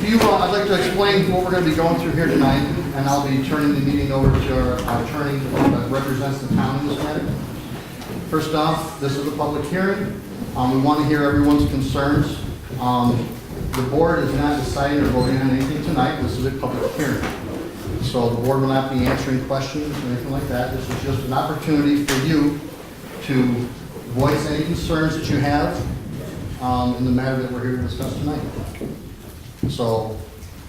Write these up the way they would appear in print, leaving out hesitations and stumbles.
I'd like to explain what we're going to be going through here tonight, and I'll be turning the meeting over to our attorney that represents the town in this matter. First off, this is a public hearing. We want to hear everyone's concerns. The board is not deciding or voting on anything tonight. This is a public hearing. So the board will not be answering questions or anything like that. This is just an opportunity for you to voice any concerns that you have in the matter that we're here to discuss tonight. So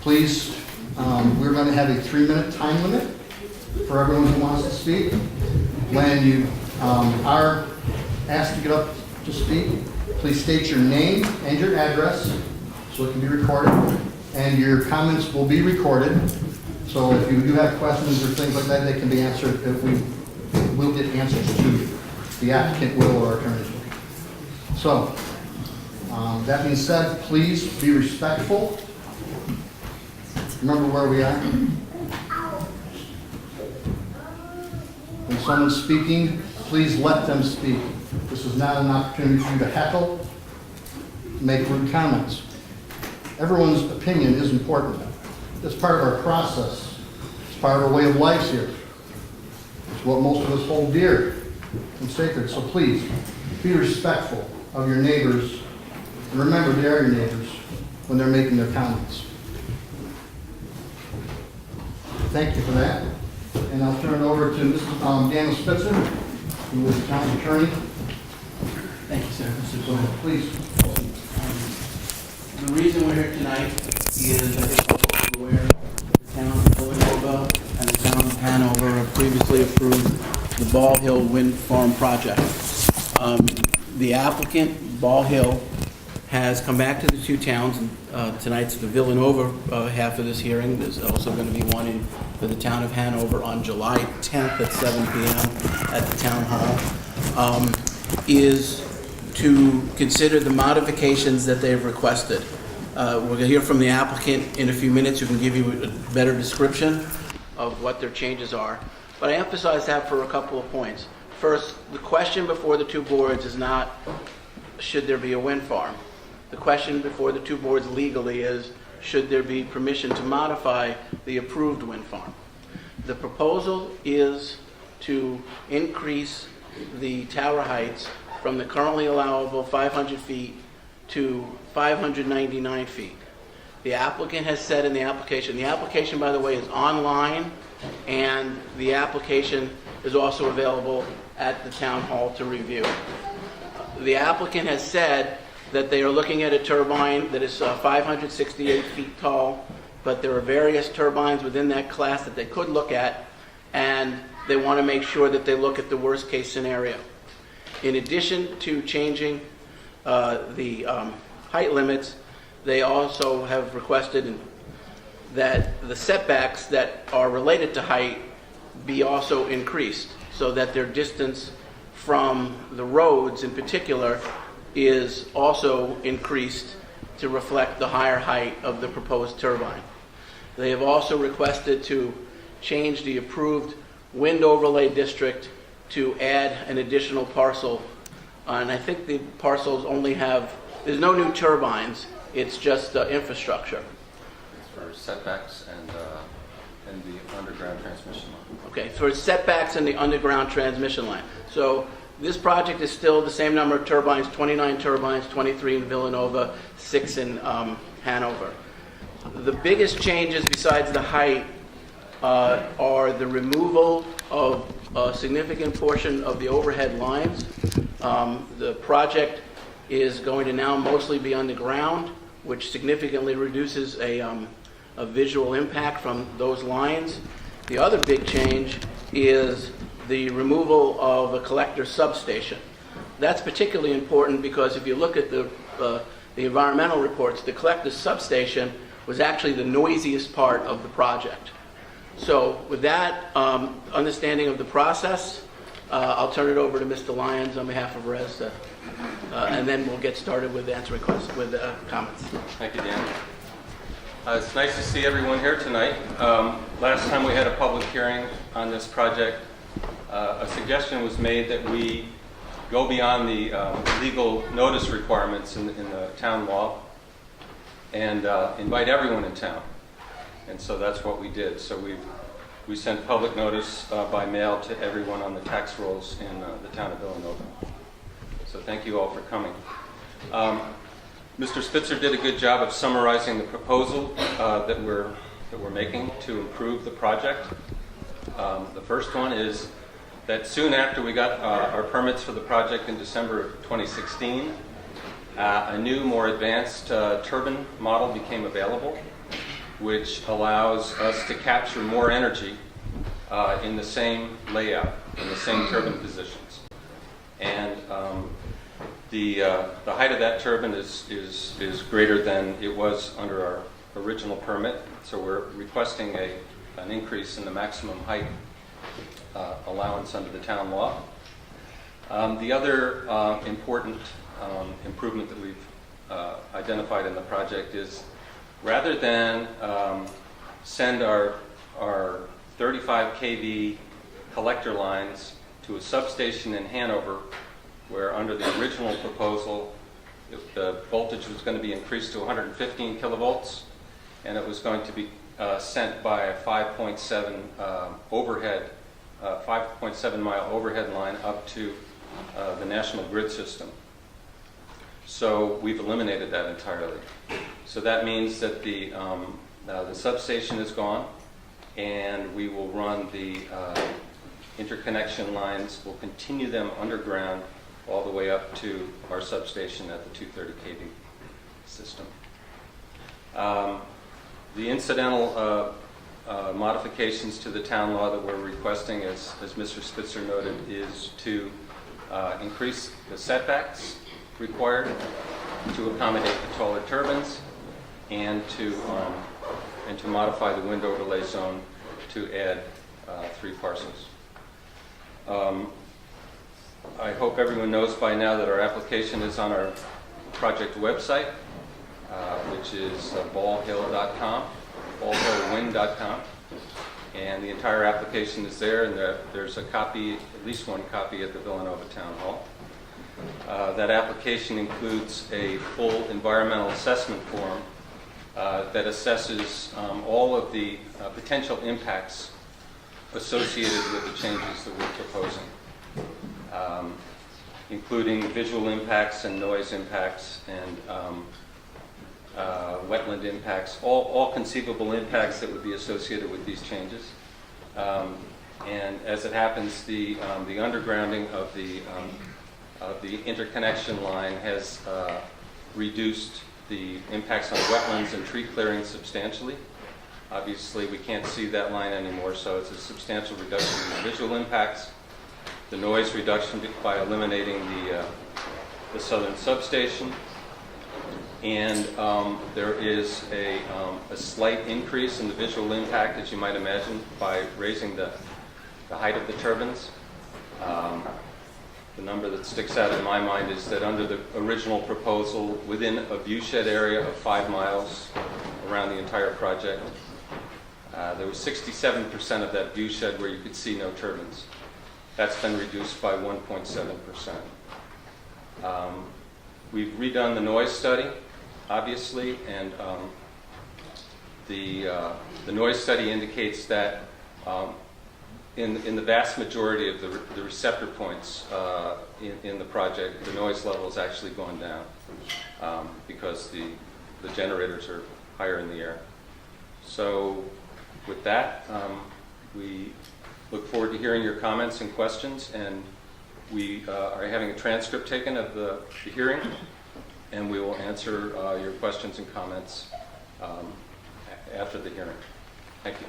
please, we're going to have a 3-minute time limit for everyone who wants to speak. When you are asked to get up to speak, please state your name and your address so it can be recorded, and your comments will be recorded. So if you do have questions or things like that, they can be answered. If we will get answers to the applicant will or our attorneys will. So that being said, please be respectful. Remember where we are. When someone's speaking, please let them speak. This is not an opportunity for you to heckle, make rude comments. Everyone's opinion is important. It's part of our process. It's part of our way of life here. It's what most of us hold dear and sacred. So please, be respectful of your neighbors. And remember, they are your neighbors when they're making their comments. Thank you for that. And I'll turn it over to Mr. Daniel Spitzer, who is the town attorney. Thank you, sir. So please. The reason we're here tonight is, I think you're aware, the town of Villenova and the town of Hanover have previously approved the Ball Hill Wind Farm project. The applicant, Ball Hill, has come back to the two towns. Tonight's the Villanova half of this hearing. There's also going to be one for the town of Hanover on July 10th at 7 p.m. at the town hall. Is to consider the modifications that they've requested. We're going to hear from the applicant in a few minutes who can give you a better description of what their changes are. But I emphasize that for a couple of points. First, the question before the two boards is not, should there be a wind farm? The question before the two boards legally is, should there be permission to modify the approved wind farm? The proposal is to increase the tower heights from the currently allowable 500 feet to 599 feet. The applicant has said in the application, by the way, is online, and the application is also available at the town hall to review. The applicant has said that they are looking at a turbine that is 568 feet tall, but there are various turbines within that class that they could look at, and they want to make sure that they look at the worst case scenario. In addition to changing the height limits, they also have requested that the setbacks that are related to height be also increased so that their distance from the roads in particular is also increased to reflect the higher height of the proposed turbine. They have also requested to change the approved wind overlay district to add an additional parcel. And I think the parcels only have, there's no new turbines, it's just infrastructure. It's for setbacks and the underground transmission line. Okay, for setbacks and the underground transmission line. So this project is still the same number of turbines, 29 turbines, 23 in Villanova, 6 in Hanover. The biggest changes besides the height are the removal of a significant portion of the overhead lines. The project is going to now mostly be underground, which significantly reduces a visual impact from those lines. The other big change is the removal of a collector substation. That's particularly important because if you look at the environmental reports, the collector substation was actually the noisiest part of the project. So with that understanding of the process, I'll turn it over to Mr. Lyons on behalf of Res, and then we'll get started with answering questions, with comments. Thank you, Dan. It's nice to see everyone here tonight. Last time we had a public hearing on this project, a suggestion was made that we go beyond the legal notice requirements in the town law and invite everyone in town. And so that's what we did. So we sent public notice by mail to everyone on the tax rolls in the town of Villanova. So thank you all for coming. Mr. Spitzer did a good job of summarizing the proposal that we're making to improve the project. The first one is that soon after we got our permits for the project in December of 2016, a new, more advanced turbine model became available, which allows us to capture more energy in the same layout, in the same turbine positions. And the height of that turbine is greater than it was under our original permit, so we're requesting an increase in the maximum height allowance under the town law. The other important improvement that we've identified in the project is, rather than send our 35 kV collector lines to a substation in Hanover, where under the original proposal the voltage was going to be increased to 115 kilovolts, and it was going to be sent by a 5.7 mile overhead line up to the national grid system. So we've eliminated that entirely. So that means that the substation is gone, and we will run the interconnection lines. We'll continue them underground all the way up to our substation at the 230 kV system. The incidental modifications to the town law that we're requesting, as Mr. Spitzer noted, is to increase the setbacks required to accommodate the taller turbines, and to modify the wind overlay zone to add 3 parcels. I hope everyone knows by now that our application is on our project website, which is ballhill.com, ballhillwind.com, and the entire application is there, and there's a copy, at least one copy, at the Villenova Town Hall. That application includes a full environmental assessment form that assesses all of the potential impacts associated with the changes that we're proposing, including visual impacts and noise impacts and wetland impacts, all conceivable impacts that would be associated with these changes. And as it happens, the undergrounding of the interconnection line has reduced the impacts on wetlands and tree clearing substantially. Obviously, we can't see that line anymore, so it's a substantial reduction in the visual impacts. The noise reduction by eliminating the southern substation. And there is a slight increase in the visual impact, as you might imagine, by raising the height of the turbines. The number that sticks out in my mind is that under the original proposal, within a viewshed area of 5 miles around the entire project, there was 67% of that viewshed where you could see no turbines. That's been reduced by 1.7%. We've redone the noise study, obviously, and the noise study indicates that in the vast majority of the receptor points in the project, the noise level has actually gone down because the generators are higher in the air. So with that, we look forward to hearing your comments and questions, and we are having a transcript taken of the hearing, and we will answer your questions and comments after the hearing. Thank you.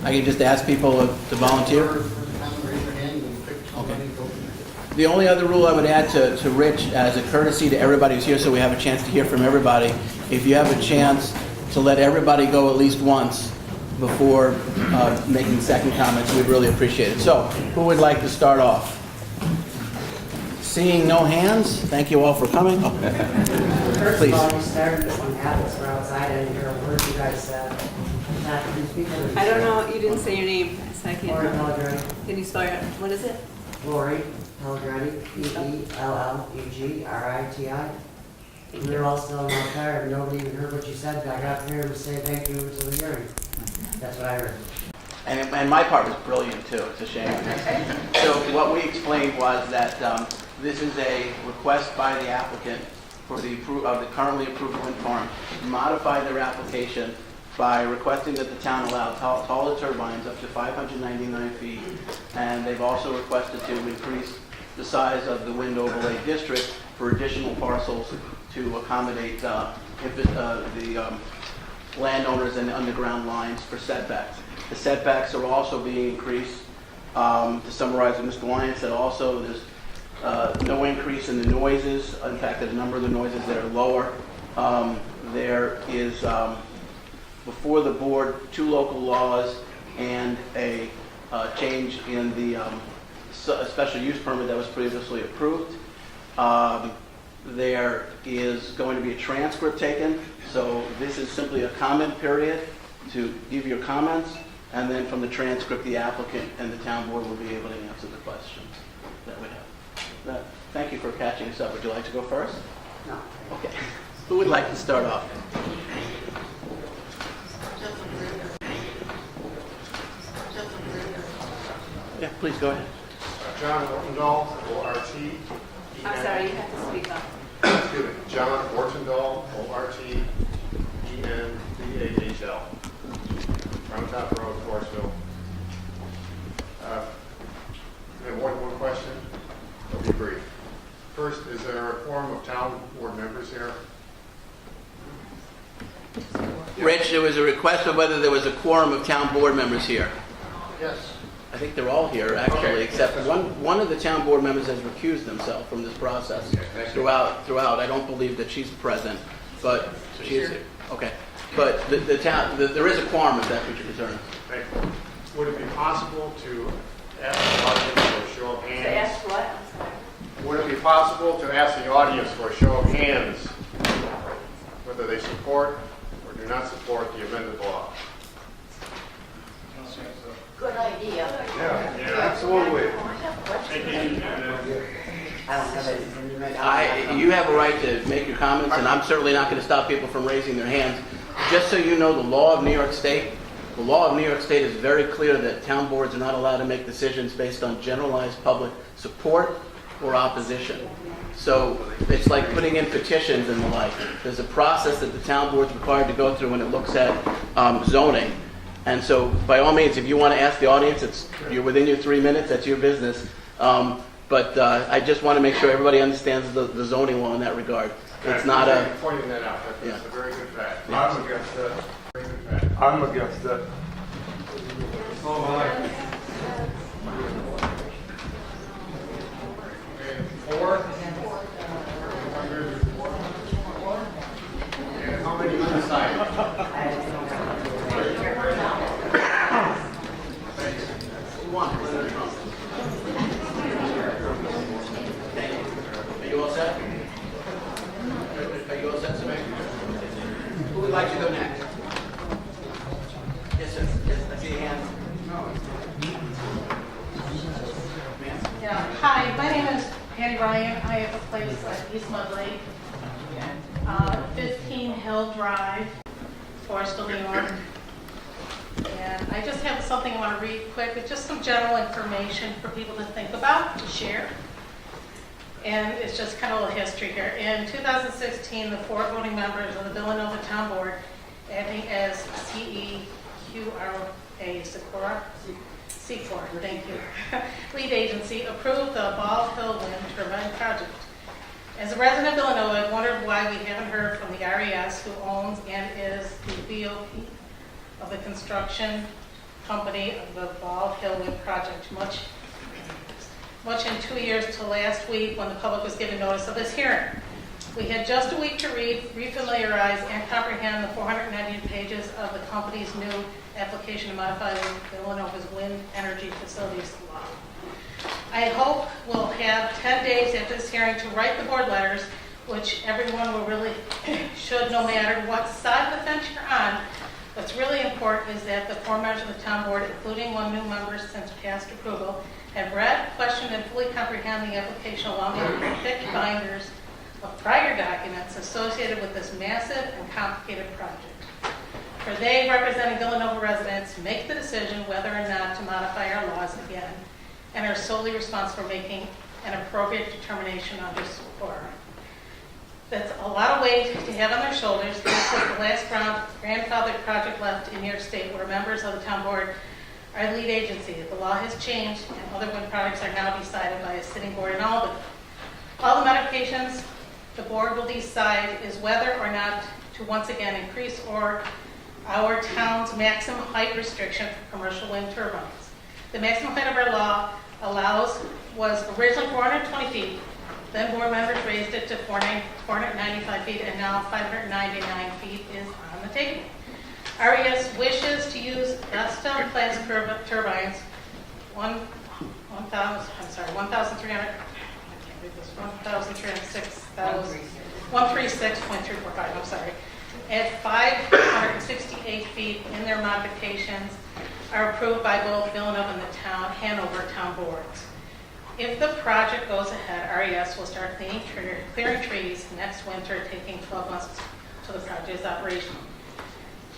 I can just ask people to volunteer. Raise your hand and pick somebody, go from there. The only other rule I would add to Rich, as a courtesy to everybody who's here, so we have a chance to hear from everybody, if you have a chance to let everybody go at least once before making second comments, we'd really appreciate it. So, who would like to start off? Seeing no hands, thank you all for coming. First Please. of all, you started on Atlas, we're outside, I didn't hear a word you guys said. Can you speak for I don't know, you didn't say your name, so I Or can't. Audrey. Can you spell your, what is it? Lori Pellegriti, P-E-L-L-E-G-R-I-T-I. We were all still in our car, and nobody even heard what you said. I got up here to say thank you to the hearing. That's what I heard. And my part was brilliant too, it's a shame. So what we explained was that this is a request by the applicant for the currently approved wind farm to modify their application by requesting that the town allow taller turbines up to 599 feet. And they've also requested to increase the size of the wind overlay district for additional parcels to accommodate the landowners and underground lines for setbacks. The setbacks are also being increased. To summarize what Mr. Lyons said also, there's no increase in the noises. In fact, there's a number of the noises that are lower. There is, before the board, 2 local laws and a change in the special use permit that was previously approved. There is going to be a transcript taken, so this is simply a comment period to give your comments, and then from the transcript, the applicant and the town board will be able to answer the questions that we have. Thank you for catching us up. Would you like to go first? No. Okay. Who would like to start off? Yeah, please go ahead. John Ortendahl, O-R-T. I'm sorry, you have to speak up. Excuse me, John Ortendahl, O-R-T-E-N-D-A-H-L. Round Top Road, Forestville. And one question, it'll be brief. First, is there a quorum of town board members here? Rich, there was a request of whether there was a quorum of town board members here. Yes. I think they're all here, actually, Okay. except one of the town board members has recused himself from this process thank you. throughout. I don't believe that she's present, but she is here. Okay. But there is a quorum, if that's what you're concerned. Thank you. Would it be possible to ask the audience for a show of So hands? ask what? I'm sorry. Would it be possible to ask the audience for a show of hands whether they support or do not support the amended law? Good idea. Yeah, absolutely. I don't have anything. You have a right to make your comments, and I'm certainly not going to stop people from raising their hands. Just so you know, the law of New York State is very clear that town boards are not allowed to make decisions based on generalized public support or opposition. So it's like putting in petitions and the like. There's a process that the town board's required to go through when it looks at zoning. And so, by all means, if you want to ask the audience, you're within your 3 minutes, that's your business. But I just want to make sure everybody understands the zoning law in that regard. It's not Thank you a... for pointing that out. That's Yeah. a very good fact. I'm against that. Very good fact. I'm against that. Okay, 4. And how many undecided? Are you all set? Are you all set, Samantha? Who would like to go next? Yes, sir. Yes, I see your hand. Yeah. Hi, my name is Patty Ryan. I have a place at East Mud Lake, 15 Hill Drive, Forestville, New York. And I just have something I want to read quick. It's just some general information for people to think about, to share. And it's just kind of a little history here. In 2016, the 4 voting members of the Villenova Town Board, acting as CEQRA, C4, thank you, lead agency, approved the Ball Hill Wind Turbine Project. As a resident of Villanova, I wondered why we haven't heard from the RES, who owns and is the BOP of the construction company of the Ball Hill Wind Project, much in 2 years to last week when the public was given notice of this hearing. We had just a week to read, refamiliarize, and comprehend the 490 pages of the company's new application to modify Villanova's wind energy facilities law. I hope we'll have 10 days after this hearing to write the board letters, which everyone will really should, no matter what side of the fence you're on, What's really important is that the 4 members of the town board, including 1 new member since past approval, have read, questioned, and fully comprehend the application along with the thick binders of prior documents associated with this massive and complicated project. For they, representing Villanova residents, make the decision whether or not to modify our laws again, and are solely responsible for making an appropriate determination on this order. That's a lot of weight to have on their shoulders. This is the last grandfathered project left in New York State where members of the town board are lead agency. The law has changed and other wind projects are now decided by a sitting board in Albany. All the modifications the board will decide is whether or not to once again increase or our town's maximum height restriction for commercial wind turbines. The maximum height of our law was originally 420 feet. Then board members raised it to 495 feet, and now 599 feet is on the table. RES wishes to use Vestas class turbines, 136.345, at 568 feet in their modifications are approved by both Villanova and the Hanover Town Boards. If the project goes ahead, RES will start clearing trees next winter, taking 12 months till the project is operational.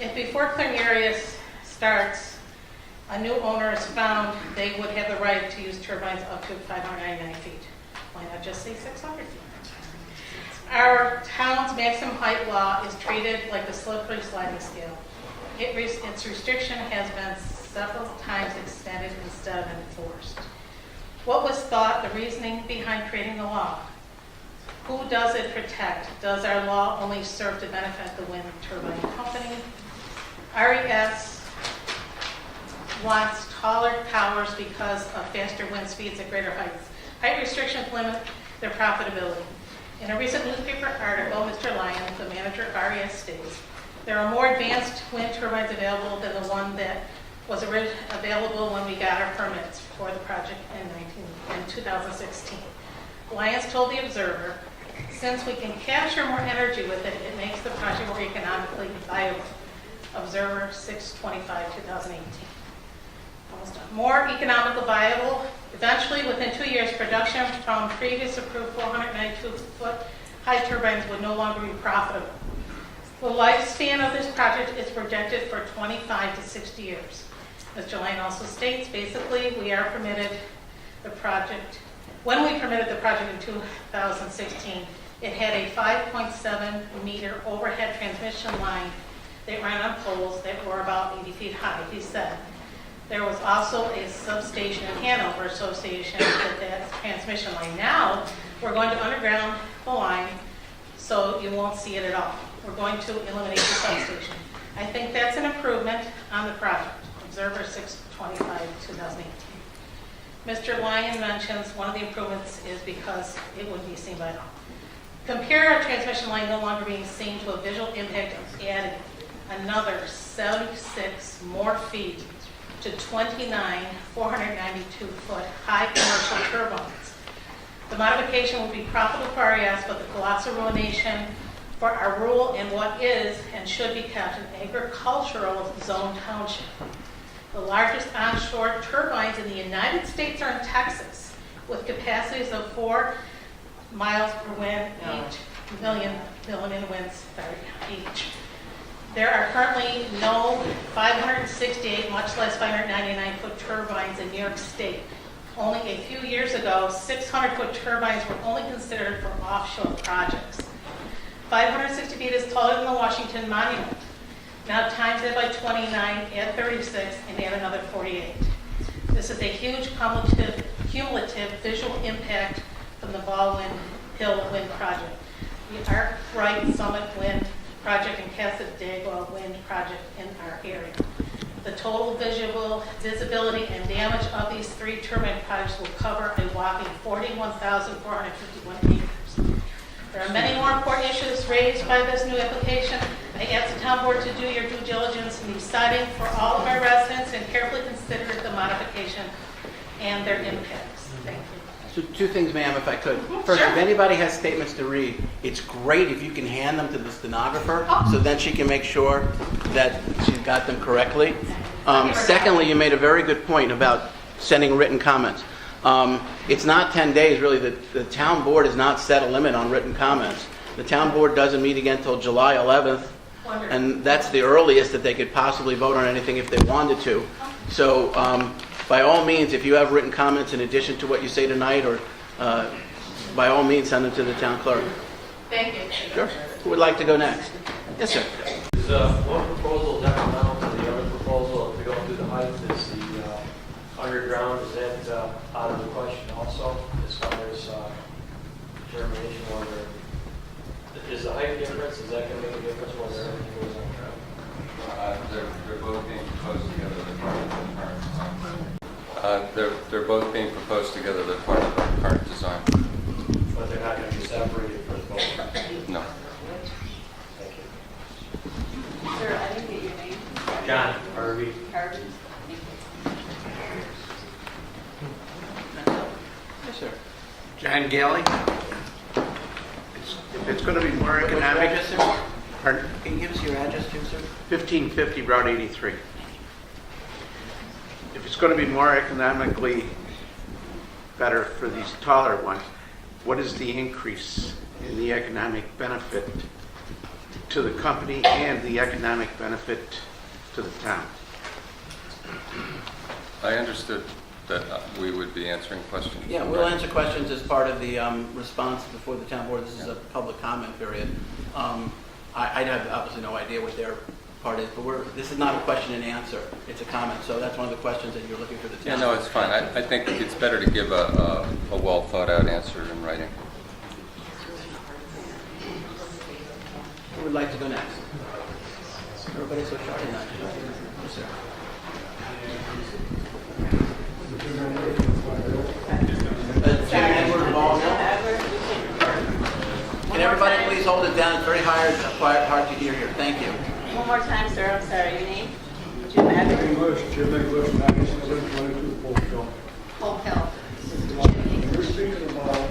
If before clearing areas starts, a new owner is found, they would have the right to use turbines up to 599 feet. Why not just say 600 feet? Our town's maximum height law is treated like the slippery sliding scale. Its restriction has been several times extended instead of enforced. What was thought the reasoning behind creating the law? Who does it protect? Does our law only serve to benefit the wind turbine company? RES wants taller towers because of faster wind speeds at greater heights. Height restrictions limit their profitability. In a recent newspaper article, Mr. Lyon, the manager of RES, states, there are more advanced wind turbines available than the one that was available when we got our permits for the project in 2016. Lyons told the Observer, since we can capture more energy with it, it makes the project more economically viable. Observer 6/25/2018. Almost done. More economically viable. Eventually, within 2 years, production from previous approved 492-foot high turbines would no longer be profitable. The lifespan of this project is projected for 25 to 60 years. Mr. Lane also states, basically, we are permitted the project. When we permitted the project in 2016, it had a 5.7 meter overhead transmission line that ran on poles that were about 80 feet high, he said. There was also a substation in Hanover association with that transmission line. Now, we're going to underground the line so you won't see it at all. We're going to eliminate the substation. I think that's an improvement on the project. Observer 6/25/2018. Mr. Lyon mentions one of the improvements is because it wouldn't be seen by all. Compare our transmission line no longer being seen to a visual impact of adding another 76 more feet to 29 492-foot high commercial turbines. The modification will be profitable for RES, but the colossal ruination for our rural and what is and should be kept an agricultural zone township. The largest onshore turbines in the United States are in Texas, with capacities of 4 miles per wind each, million winds each. There are currently no 568, much less 599-foot turbines in New York State. Only a few years ago, 600-foot turbines were only considered for offshore projects. 560 feet is taller than the Washington Monument. Now times that by 29, add 36, and add another 48. This is a huge cumulative visual impact from the Ball Hill Wind Project, the Arc Bright Summit Wind Project, and Casadega Wind Project in our area. The total visibility and damage of these 3 turbine projects will cover a whopping 41,451 acres. There are many more important issues raised by this new application. I ask the town board to do your due diligence in deciding for all of our residents and carefully consider the modification and their impacts. Thank you. So two things, ma'am, if I could. First, if anybody has statements to read, it's great if you can hand them to the stenographer, so then she can make sure that she's got them correctly. Secondly, you made a very good point about sending written comments. It's not 10 days, really. The town board has not set a limit on written comments. The town board doesn't meet again until July 11th, and that's the earliest that they could possibly vote on anything if they wanted to. So by all means, if you have written comments in addition to what you say tonight, or by all means, send them to the town clerk. Thank you. Sure. Who would like to go next? Yes, sir. Is one proposal detrimental to the other proposal to go through the height? Is the underground, is that out of the question also, as far as determination whether, is the height difference, is that going to make a difference whether everything goes underground? They're both being proposed together. They're both being proposed together. They're part of the current design. But they're not going to be separated for the vote? No. Thank you. Sir, I didn't get your name. John Harvey. Harvey. Yes, sir. John Galley. If it's going to be more economic, Address, sir? pardon? Can you give us your address, too, sir? 1550 Route 83. If it's going to be more economically better for these taller ones, what is the increase in the economic benefit to the company and the economic benefit to the town? I understood that we would be answering questions. Yeah, we'll answer questions as part of the response before the town board. This is a public comment period. I'd have obviously no idea what their part is, but this is not a question and answer. It's a comment. So that's one of the questions that you're looking for the town. Yeah, no, it's fine. I think it's better to give a well thought out answer in writing. Who would like to go next? Everybody's so shy tonight. Yes, sir. Jim Edward Ball. Can everybody please hold it down? It's very hard to hear here. Thank you. One more time, sir. I'm sorry. Your name? Jim Edwards? Jim English, 9722 Polk Polk Hill. When you're speaking about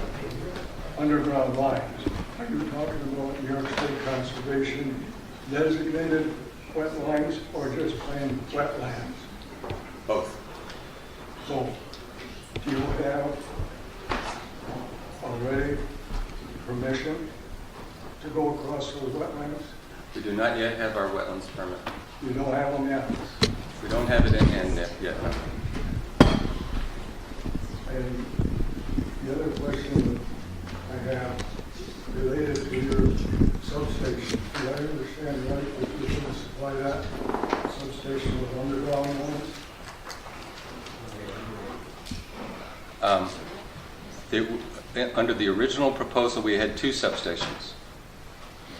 underground lines, are you talking about New York State Conservation designated wetlands or just plain wetlands? Both. So, do you have already permission to go across those wetlands? We do not yet have our wetlands permit. You don't have them yet? We don't have it in hand yet. No. And the other question that I have related to your substation, do I understand right that you're going to supply that substation with underground ones? Under the original proposal, we had two substations.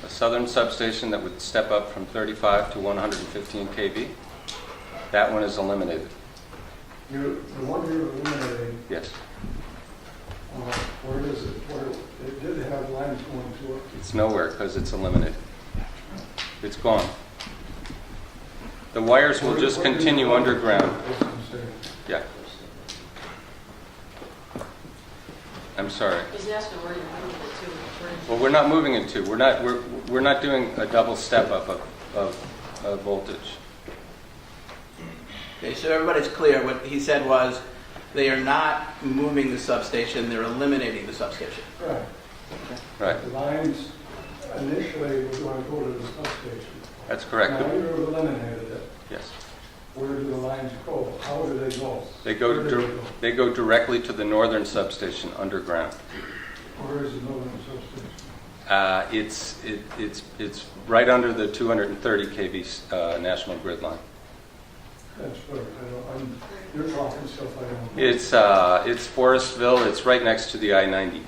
A southern substation that would step up from 35 to 115 kV. That one is eliminated. The one you're eliminating, Yes. where is it? Where it did have lines going to it? It's nowhere because it's eliminated. It's gone. The wires will just continue underground. That's what I'm saying. Yeah. I'm sorry. He's asking where you're moving it to. Well, we're not moving it to. We're not doing a double step up of voltage. Okay, so everybody's clear. What he said was they are not moving the substation, they're eliminating the substation. Right. Right. The lines initially were going to go to the substation. That's correct. Now you've eliminated it. Yes. Where do the lines go? How do they go? They go directly to the northern substation underground. Where is the northern substation? It's right under the 230 kV national grid line. That's right. You're talking stuff I don't know. It's Forestville. It's right next to the I-90,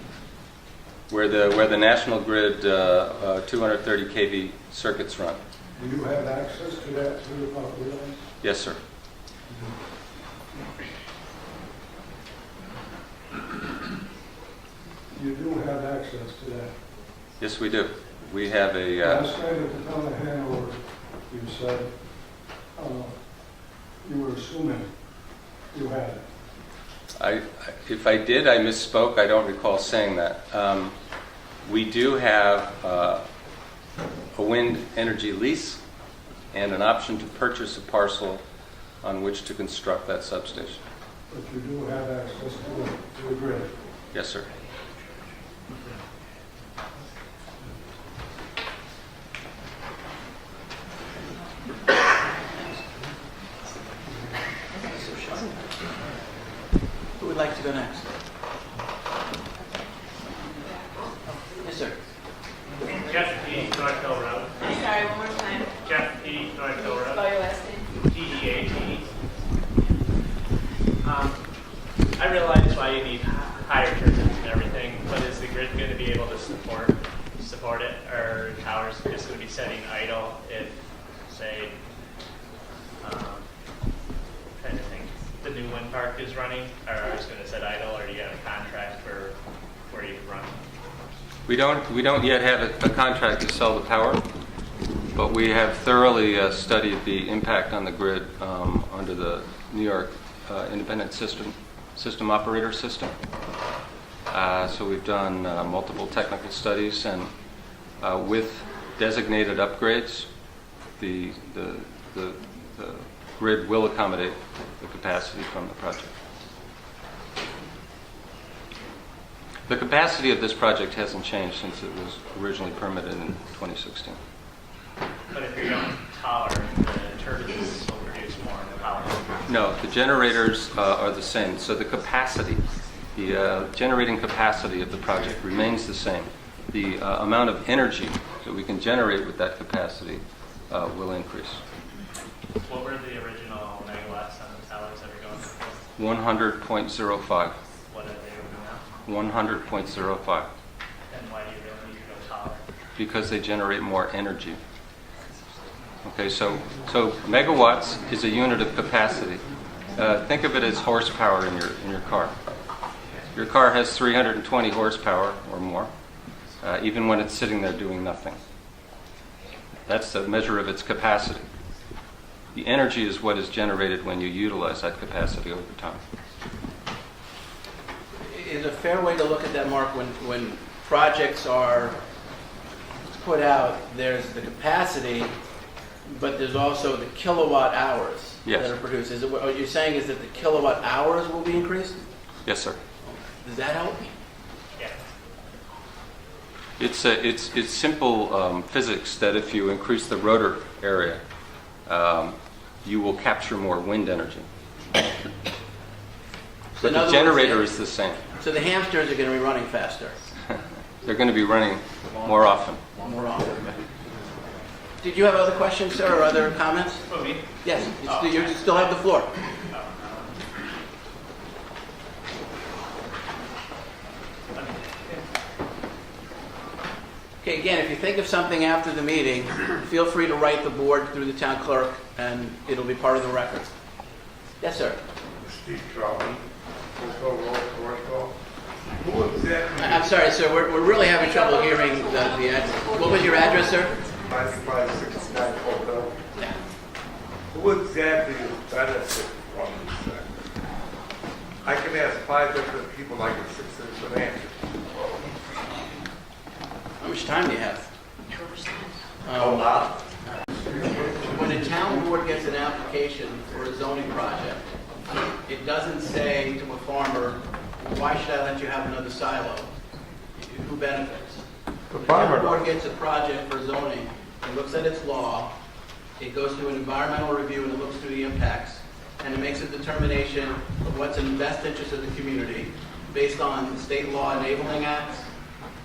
where the national grid 230 kV circuits run. Do you have access to that through the property lines? Yes, sir. You do have access to that. Yes, we do. We have a. Last night at the town of Hanover, you said you were assuming you had it. If I did, I misspoke. I don't recall saying that. We do have a wind energy lease and an option to purchase a parcel on which to construct that substation. But you do have access to the grid. Yes, sir. Who would like to go next? Yes, sir. Jeff P. North Hill Road. I'm sorry, one more time. Jeff P. North Hill Spell Road. your last name. T-E-A-T. I realize why you need higher turbines and everything, but is the grid going to be able to support it, or towers just going to be setting idle if, say, trying to think, the new wind park is running, or are it's going to set idle, or do you have a contract for where you can run? We don't yet have a contract to sell the power, but we have thoroughly studied the impact on the grid under the New York Independent System Operator System. So we've done multiple technical studies, and with designated upgrades, the grid will accommodate the capacity from the project. The capacity of this project hasn't changed since it was originally permitted in 2016. But if you're going taller, the turbines will produce more power. No, the generators are the same. So the capacity, the generating capacity of the project remains the same. The amount of energy that we can generate with that capacity will increase. What were the original megawatts on the towers that were going for? 100.05. What are they now? 100.05. And why do you really need to go taller? Because they generate more energy. Okay, so megawatts is a unit of capacity. Think of it as horsepower in your car. Your car has 320 horsepower or more, even when it's sitting there doing nothing. That's the measure of its capacity. The energy is what is generated when you utilize that capacity over time. Is a fair way to look at that, Mark, when projects are put out, there's the capacity, but there's also the kilowatt hours Yes. that are produced. Is it what you're saying is that the kilowatt hours will be increased? Yes, sir. Does that help? Yeah. It's simple physics that if you increase the rotor area, you will capture more wind energy. So But in the other generator words, is the same. So the hamsters are going to be running faster. They're going to be running more often. More often. Did you have other questions, sir, or other comments? Oh, me? Yes, you still have the floor. Okay, again, if you think of something after the meeting, feel free to write the board through the town clerk, and it'll be part of the record. Yes, sir. Steve Troutman, Fiscal Road, Commercial. Who exactly? I'm sorry, sir, we're really having trouble hearing the address. What was your address, sir? 9569 Hotel. Yeah. Who exactly is benefit from this thing? I can ask 5 different people, I get 6 different answers. How much time do you have? A lot. When a town board gets an application for a zoning project, it doesn't say to a farmer, why should I let you have another silo? Who benefits? The The farmer town board does. gets a project for zoning, it looks at its law, it goes through an environmental review and it looks through the impacts, and it makes a determination of what's in the best interest of the community based on state law enabling acts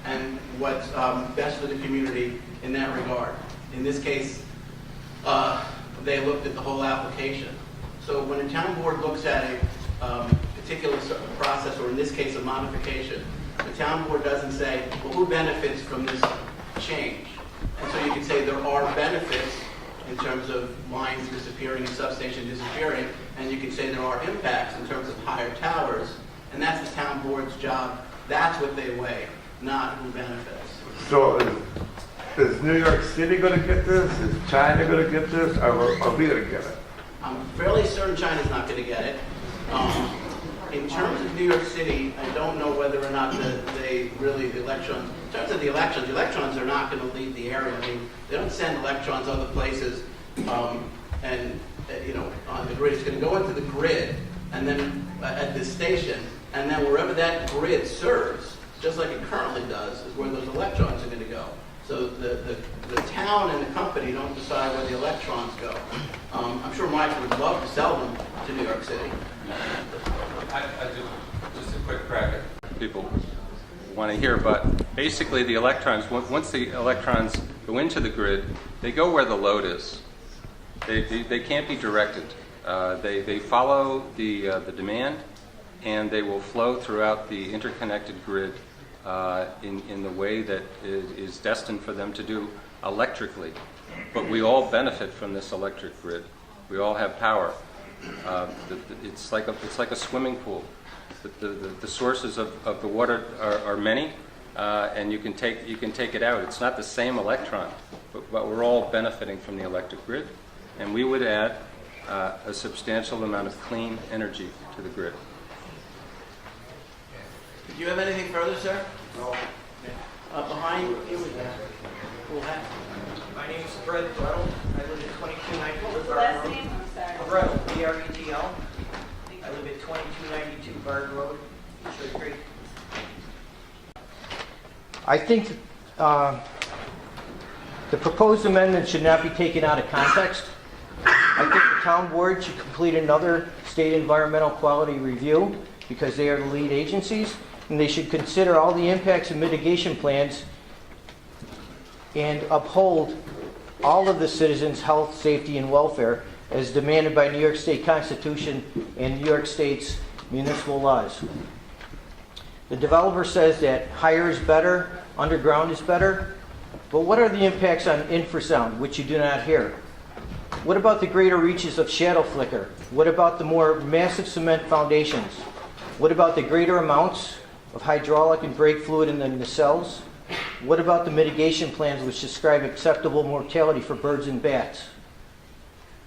and what's best for the community in that regard. In this case, they looked at the whole application. So when a town board looks at a particular process, or in this case a modification, the town board doesn't say, well, who benefits from this change? And so you can say there are benefits in terms of lines disappearing and substation disappearing, and you can say there are impacts in terms of higher towers, and that's the town board's job. That's what they weigh, not who benefits. So is New York City going to get this? Is China going to get this? Or are we going to get it? I'm fairly certain China's not going to get it. in terms of New York City, I don't know whether or not the electrons, in terms of the electrons are not going to leave the area. I mean, they don't send electrons other places, on the grid. It's going to go into the grid, and then at this station, and then wherever that grid serves, just like it currently does, is where those electrons are going to go. So the town and the company don't decide where the electrons go. I'm sure Mike would love to sell them to New York City. I do just a quick crack at people want to hear, but basically the electrons, once the electrons go into the grid, they go where the load is. They can't be directed. They follow the demand, and they will flow throughout the interconnected grid in the way that is destined for them to do electrically. But we all benefit from this electric grid. We all have power. It's like a swimming pool. The sources of the water are many, and you can take it out. It's not the same electron, but we're all benefiting from the electric grid, and we would add a substantial amount of clean energy to the grid. Do you have anything further, sir? No. Behind you, we'll have. My name is Brett Brettel. I live at 2292 What was the Bard last Road. name? I'm sorry. Brettel, B-R-E-T-L. I live at 2292 Bard Road, Sugar Creek. I think the proposed amendment should not be taken out of context. I think the town board should complete another state environmental quality review because they are the lead agencies, and they should consider all the impacts and mitigation plans and uphold all of the citizens' health, safety, and welfare as demanded by New York State Constitution and New York State's municipal laws. The developer says that higher is better, underground is better, but what are the impacts on infrasound, which you do not hear? What about the greater reaches of shadow flicker? What about the more massive cement foundations? What about the greater amounts of hydraulic and brake fluid in the nacelles? What about the mitigation plans which describe acceptable mortality for birds and bats?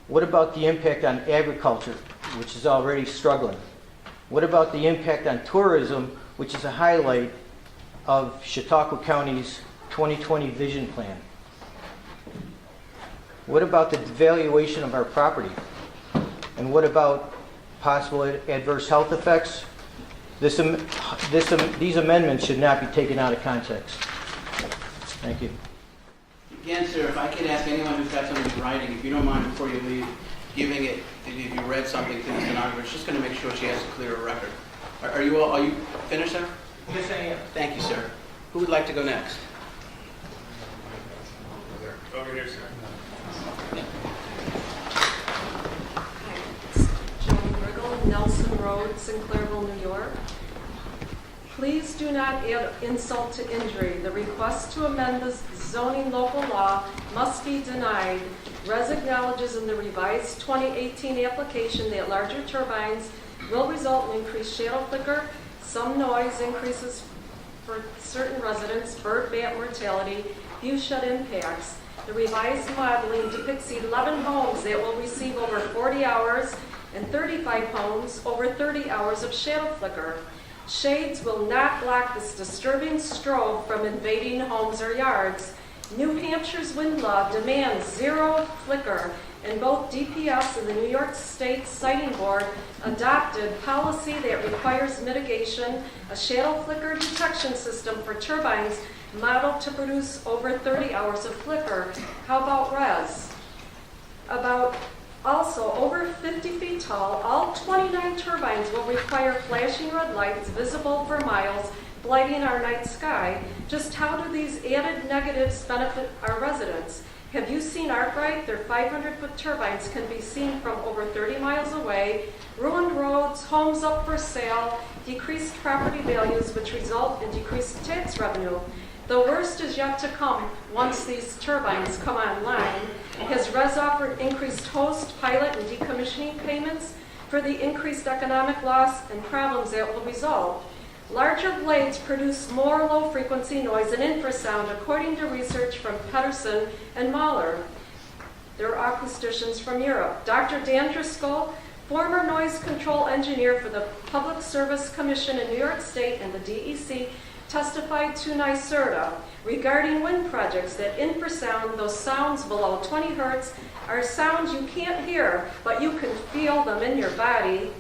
What about the impact on agriculture, which is already struggling? What about the impact on tourism, which is a highlight of Chautauqua County's 2020 vision plan? What about the devaluation of our property? And what about possible adverse health effects? These amendments should not be taken out of context. Thank you. Again, sir, if I could ask anyone who's got something in writing, if you don't mind before you leave, giving it, if you read something to the stenographer, it's just going to make sure she has a clearer record. Are you finished, sir? Yes, I am. Thank you, sir. Who would like to go next? Over here, sir. Joan Riggle, Nelson Road, Sinclairville, New York. Please do not add insult to injury. The request to amend the zoning local law must be denied. Res acknowledges in the revised 2018 application that larger turbines will result in increased shadow flicker, some noise increases for certain residents, bird bat mortality, view shed impacts. The revised modeling depicts 11 homes that will receive over 40 hours and 35 homes over 30 hours of shadow flicker. Shades will not block this disturbing strobes from invading homes or yards. New Hampshire's wind law demands zero flicker, and both DPS and the New York State Siting Board adopted policy that requires mitigation, a shadow flicker detection system for turbines modeled to produce over 30 hours of flicker. How about res? Also, over 50 feet tall, all 29 turbines will require flashing red lights visible for miles, blighting our night sky. Just how do these added negatives benefit our residents? Have you seen Arkwright? Their 500-foot turbines can be seen from over 30 miles away. Ruined roads, homes up for sale, decreased property values, which result in decreased tax revenue. The worst is yet to come once these turbines come online. Has RES offered increased host, pilot, and decommissioning payments for the increased economic loss and problems that will result? Larger blades produce more low-frequency noise and infrasound, according to research from Pedersen and Mahler. They're acousticians from Europe. Dr. Dan Driscoll former noise control engineer for the Public Service Commission in New York State and the DEC, testified to NYSERDA regarding wind projects that infrasound, those sounds below 20 hertz, are sounds you can't hear, but you can feel them in your body.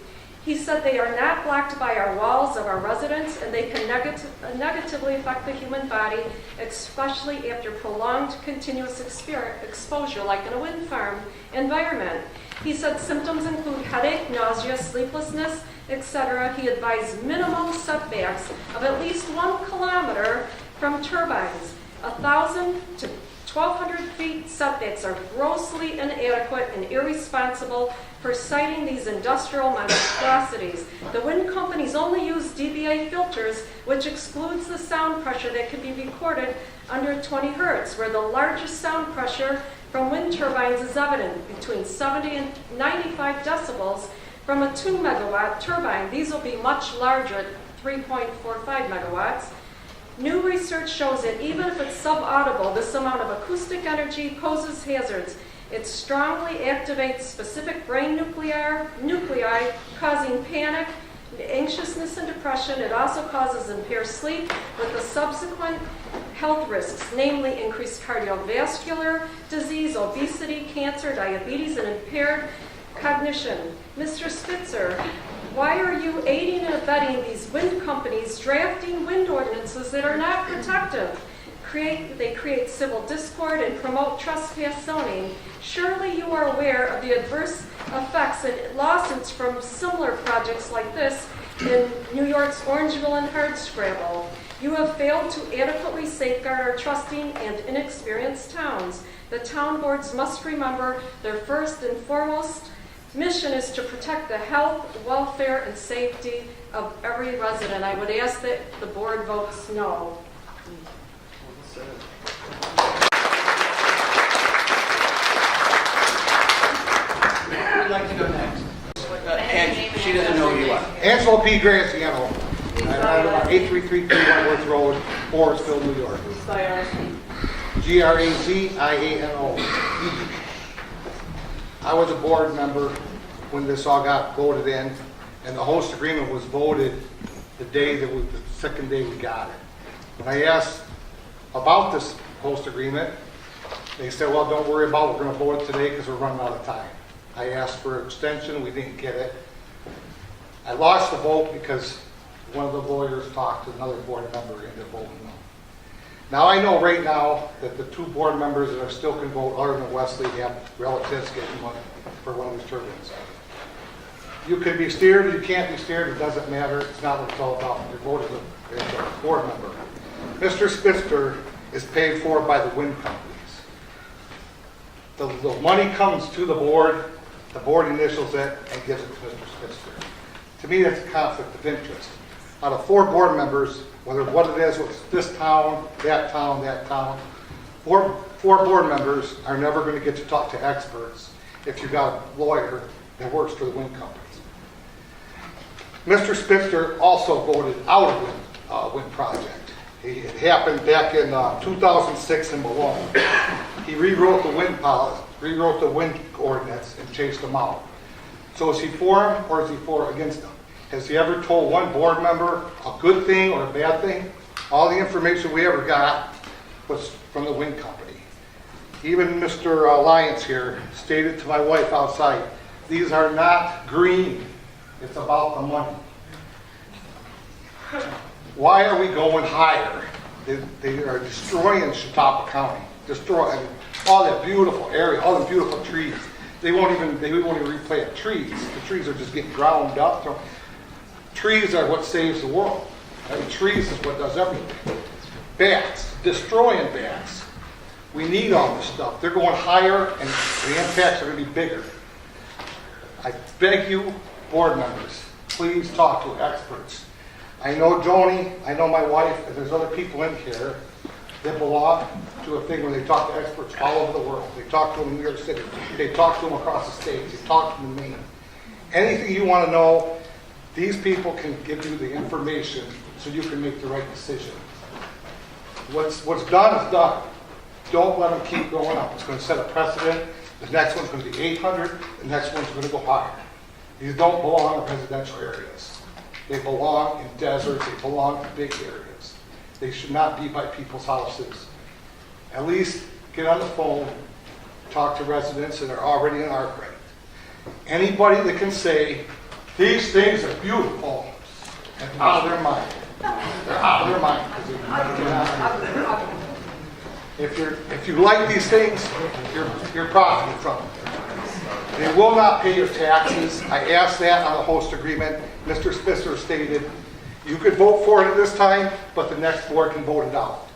He said they are not blocked by our walls of our residence, and they can negatively affect the human body, especially after prolonged continuous exposure, like in a wind farm environment. He said symptoms include headache, nausea, sleeplessness, etc. He advised minimum setbacks of at least 1 kilometer from turbines. 1,000 to 1,200 feet setbacks are grossly inadequate and irresponsible for siting these industrial monstrosities. The wind companies only use dBA filters, which excludes the sound pressure that can be recorded under 20 hertz, where the largest sound pressure from wind turbines is evident, between 70 and 95 decibels. From a 2 megawatt turbine, these will be much larger at 3.45 megawatts. New research shows that even if it's subaudible, this amount of acoustic energy poses hazards. It strongly activates specific brain nuclei, causing panic, anxiousness, and depression. It also causes impaired sleep with the subsequent health risks, namely increased cardiovascular disease, obesity, cancer, diabetes, and impaired cognition. Mr. Spitzer, why are you aiding and abetting these wind companies drafting wind ordinances that are not protective? They create civil discord and promote trespass zoning. Surely you are aware of the adverse effects and lawsuits from similar projects like this in New York's Orangeville and Hardscrabble. You have failed to adequately safeguard our trusting and inexperienced towns. The town boards must remember their first and foremost mission is to protect the health, welfare, and safety of every resident. I would ask that the board votes no. Who would like to go next? And she doesn't know who you are. Angelo P. Graziano. I live on 833 Wentworth Road, Forestville, New York. Graziano. I was a board member when this all got voted in, and the host agreement was voted the day that was the second day we got it. When I asked about this host agreement, they said, well, don't worry about it, we're going to vote it today because we're running out of time. I asked for extension, we didn't get it. I lost the vote because one of the lawyers talked to another board member and they're voting no. Now I know right now that the 2 board members that are still can vote other than Wesley have relatives getting money for one of these turbines. You can be steered, you can't be steered, it doesn't matter, it's not what it's all about. Your vote is a board member. Mr. Spitzer is paid for by the wind companies. The money comes to the board initials it and gives it to Mr. Spitzer. To me, that's a conflict of interest. Out of 4 board members, whether what it is with this town, that town, 4 board members are never going to get to talk to experts if you've got a lawyer that works for the wind companies. Mr. Spitzer also voted out of wind project. It happened back in 2006 in Bologna. He rewrote the wind policy, rewrote the wind ordinance, and chased them out. So is he for him or is he against him? Has he ever told one board member a good thing or a bad thing? All the information we ever got was from the wind company. Even Mr. Lyons here stated to my wife outside, these are not green. It's about the money. Why are we going higher? They are destroying Chautauqua County, destroying all that beautiful area, all the beautiful trees. They won't even replant trees. The trees are just getting ground up. Trees are what saves the world. I mean, trees is what does everything. Bats, destroying bats. We need all this stuff. They're going higher, and the impacts are going to be bigger. I beg you, board members, please talk to experts. I know Joni, I know my wife, and there's other people in here that belong to a thing where they talk to experts all over the world. They talk to them in New York City. They talk to them across the states. They talk to them in Maine. Anything you want to know, these people can give you the information so you can make the right decision. What's done is done. Don't let them keep going up. It's going to set a precedent. The next one's going to be 800. The next one's going to go higher. These don't belong in residential areas. They belong in deserts, they belong in big areas. They should not be by people's houses. At least get on the phone, talk to residents that are already in our grade. Anybody that can say, these things are beautiful, and out of their mind. They're out of their mind. If you like these things, you're profiting from them. They will not pay your taxes. I asked that on the host agreement. Mr. Spitzer stated, you could vote for it at this time, but the next board can vote it out.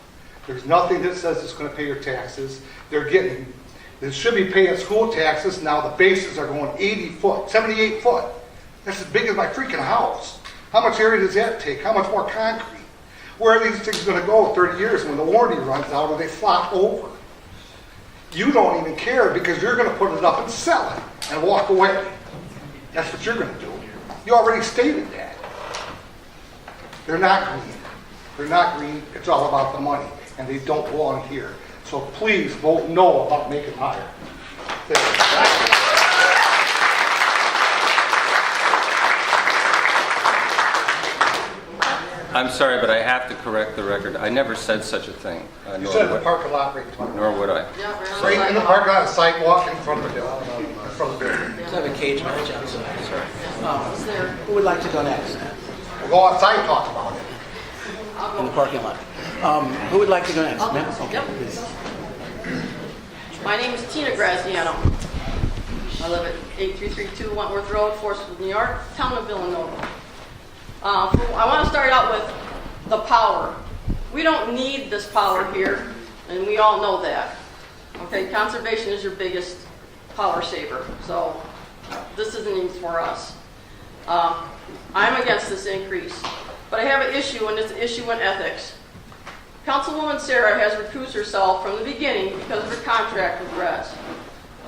There's nothing that says it's going to pay your taxes. They should be paying school taxes. Now the bases are going 80 foot, 78 foot. That's as big as my freaking house. How much area does that take? How much more concrete? Where are these things going to go in 30 years when the warranty runs out or they flop over? You don't even care because you're going to put it up and sell it and walk away. That's what you're going to do. You already stated that. They're not green. They're not green. It's all about the money, and they don't belong here. So please vote no about making higher. I'm sorry, but I have to correct the record. I never said such a thing. You said the parking lot right Nor would I. right in the parking lot, sidewalk in front of the building. Let's have a cage match outside. Sorry. Who would like to go next? We'll go outside and talk about it. In the parking lot. Who would like to go next? Ma'am? Okay, Yep. please. My name is Tina Graziano. I live at 8332 Wentworth Road, Forest, New York, town of Villanova. I want to start out with the power. We don't need this power here, and we all know that. Okay, conservation is your biggest power saver, so this isn't even for us. I'm against this increase, but I have an issue, and it's an issue in ethics. Councilwoman Sarah has recused herself from the beginning because of her contract with RES.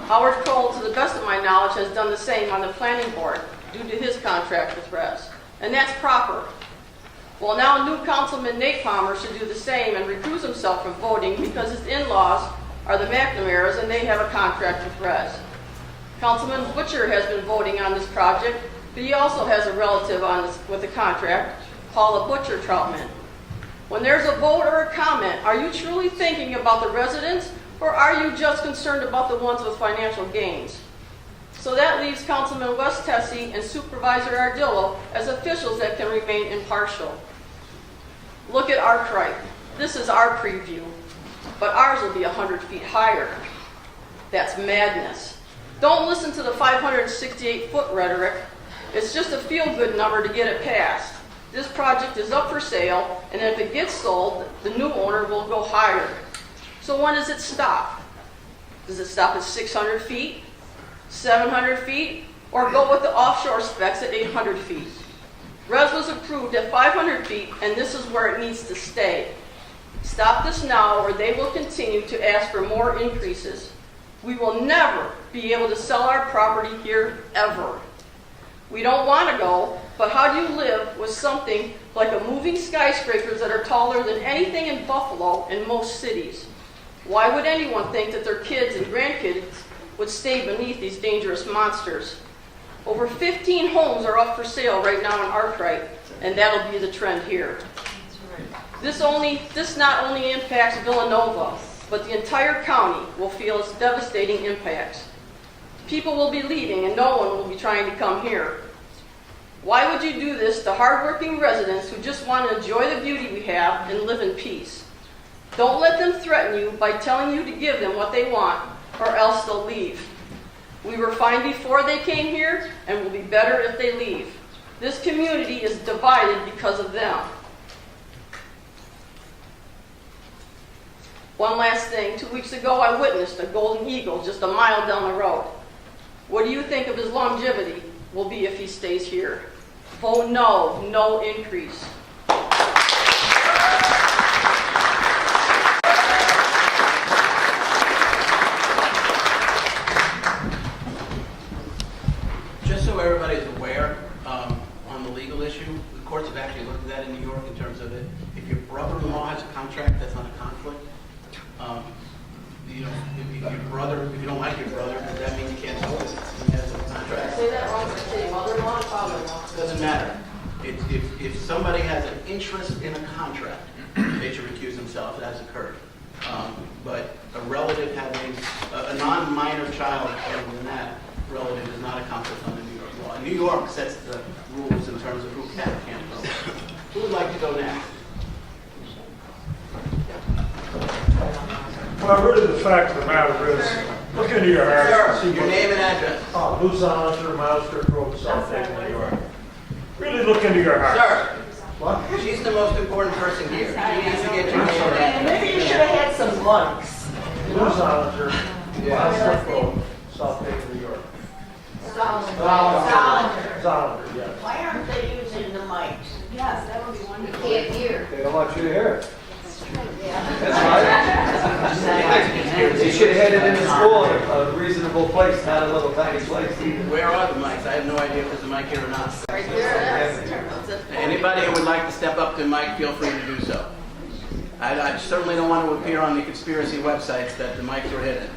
Howard Cole, to the best of my knowledge, has done the same on the planning board due to his contract with RES. And that's proper. Well, now new Councilman Nate Palmer should do the same and recuse himself from voting because his in-laws are the McNamara's and they have a contract with RES. Councilman Butcher has been voting on this project, but he also has a relative on this, with a contract, Paula Butcher Troutman. When there's a vote or a comment, are you truly thinking about the residents or are you just concerned about the ones with financial gains? So that leaves Councilman West Tessie and Supervisor Ardillo as officials that can remain impartial. Look at our Arkwright. This is our preview, but ours will be 100 feet higher. That's madness. Don't listen to the 568-foot rhetoric. It's just a feel-good number to get it passed. This project is up for sale, and if it gets sold, the new owner will go higher. So when does it stop? Does it stop at 600 feet? 700 feet, or go with the offshore specs at 800 feet. RES was approved at 500 feet, and this is where it needs to stay. Stop this now, or they will continue to ask for more increases. We will never be able to sell our property here, ever. We don't want to go, but how do you live with something like a moving skyscrapers that are taller than anything in Buffalo and most cities? Why would anyone think that their kids and grandkids would stay beneath these dangerous monsters? Over 15 homes are up for sale right now in Arkwright, and that'll be the trend here. This not only impacts Villanova, but the entire county will feel its devastating impacts. People will be leaving and no one will be trying to come here. Why would you do this to hardworking residents who just want to enjoy the beauty we have and live in peace? Don't let them threaten you by telling you to give them what they want, or else they'll leave. We were fine before they came here, and will be better if they leave. This community is divided because of them. One last thing. 2 weeks ago, I witnessed a golden eagle just a mile down the road. What do you think of his longevity will be if he stays here? Vote no, no increase. Just so everybody's aware, on the legal issue, the courts have actually looked at that in New York in terms of it. If your brother-in-law has a contract, that's not a conflict. If you don't like your brother, does that mean you can't hold it? He has a contract. Say that wrong. Say mother they should recuse themselves, as occurred. But a relative having, a non-minor child other than that relative is not a conflict under New York law. New York sets the rules in terms of who can and can't vote. Who would like to go next? Well, really, the fact of the matter is, look into your heart. Sir, your name and address. Lou Zollinger, Mouster Road, South Haven, New York. Really look into your heart. Sir, What? she's the most important person here. She needs to get your name and address. Maybe you should have had some lunks. Lou Zollinger, Mouster Road, South Haven, New York. Zollinger, yes. Why aren't they using the mics? Yes, that would be wonderful. You can't hear. They don't want you to hear it. You should have had it in the school in a reasonable place, not a little tiny place. Where are the mics? I have no idea if there's a mic here or not. Right there. Anybody who would like to step up to the mic, feel free to do so. I certainly don't want to appear on the conspiracy websites that the mics were hidden.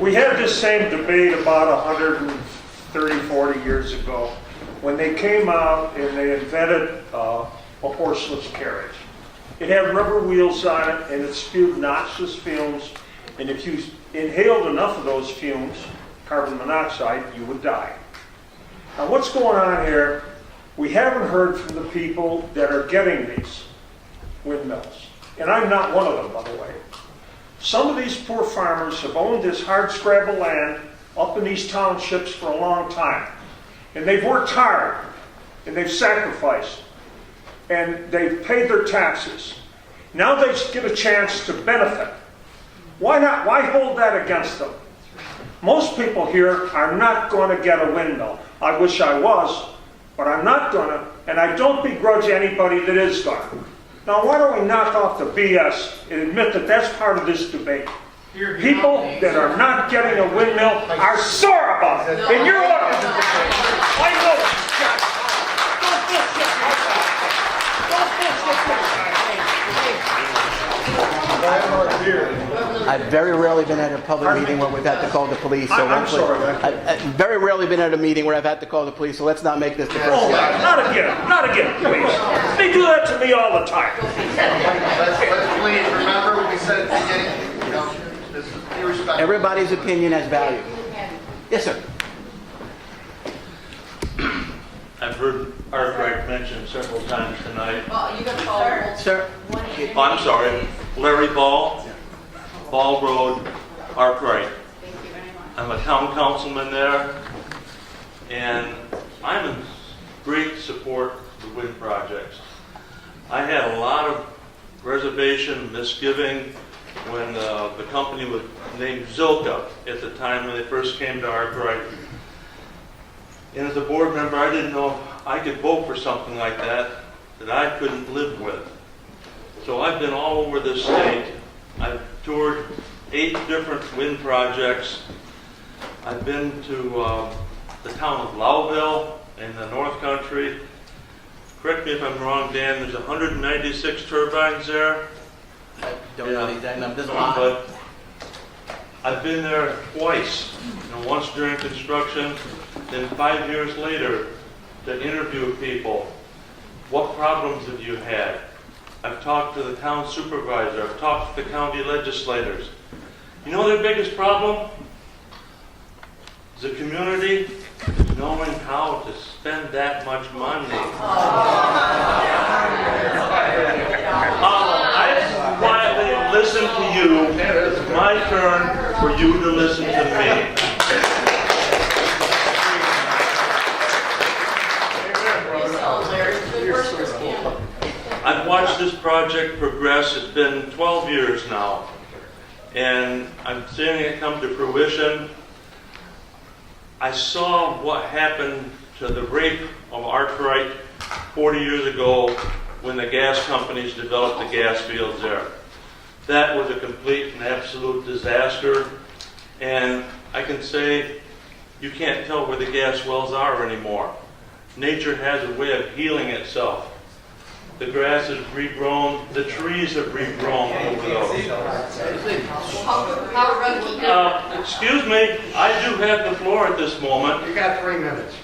We had this same debate about 130, 40 years ago when they came out and they invented a horseless carriage. It had rubber wheels on it and it spewed noxious fumes, and if you inhaled enough of those fumes, carbon monoxide, you would die. Now what's going on here? We haven't heard from the people that are getting these windmills. And I'm not one of them, by the way. Some of these poor farmers have owned this hard-scrabble land up in these townships for a long time. And they've worked hard, and they've sacrificed, and they've paid their taxes. Now they get a chance to benefit. Why not? Why hold that against them? Most people here are not going to get a windmill. I wish I was, but I'm not going to, and I don't begrudge anybody that is going to. Now, why don't we knock off the BS and admit that that's part of this debate? People that are not getting a windmill are sore about it, and you're one of them. I know. I've very rarely been at a public meeting where we've had to call the police. So I'm sorry. I've very rarely been at a meeting where I've had to call the police, so let's not make this the first Oh, time. not again, please. They do that to me all the time. Let's please remember what we said at the beginning, this is irrespective. Everybody's opinion has value. Yes, sir. I've heard Art Wright mentioned several times tonight. Well, you got to call her. Sir. Oh, I'm sorry, Larry Ball, Ball Road, Art Wright. I'm a town councilman there, and I'm in great support of the wind projects. I had a lot of reservation, misgiving when the company was named Zilka at the time when they first came to Art Wright. And as a board member, I didn't know if I could vote for something like that I couldn't live with. So I've been all over this state. I've toured 8 different wind projects. I've been to the town of Lowville in the North Country. Correct me if I'm wrong, Dan, there's 196 turbines there. I don't know the exact number. There's a lot. But I've been there twice. Once during construction, then 5 years later to interview people. What problems have you had? I've talked to the town supervisor. I've talked to the county legislators. You know their biggest problem? Is the community knowing how to spend that much money. I quietly listen to you. It's my turn for you to listen to me. I've watched this project progress. It's been 12 years now. And I'm seeing it come to fruition. I saw what happened to the rape of Art Wright 40 years ago when the gas companies developed the gas fields there. That was a complete and absolute disaster. And I can say you can't tell where the gas wells are anymore. Nature has a way of healing itself. The grass is regrown, the trees have regrown over those. Excuse me, I do have the floor at this moment. You got 3 minutes.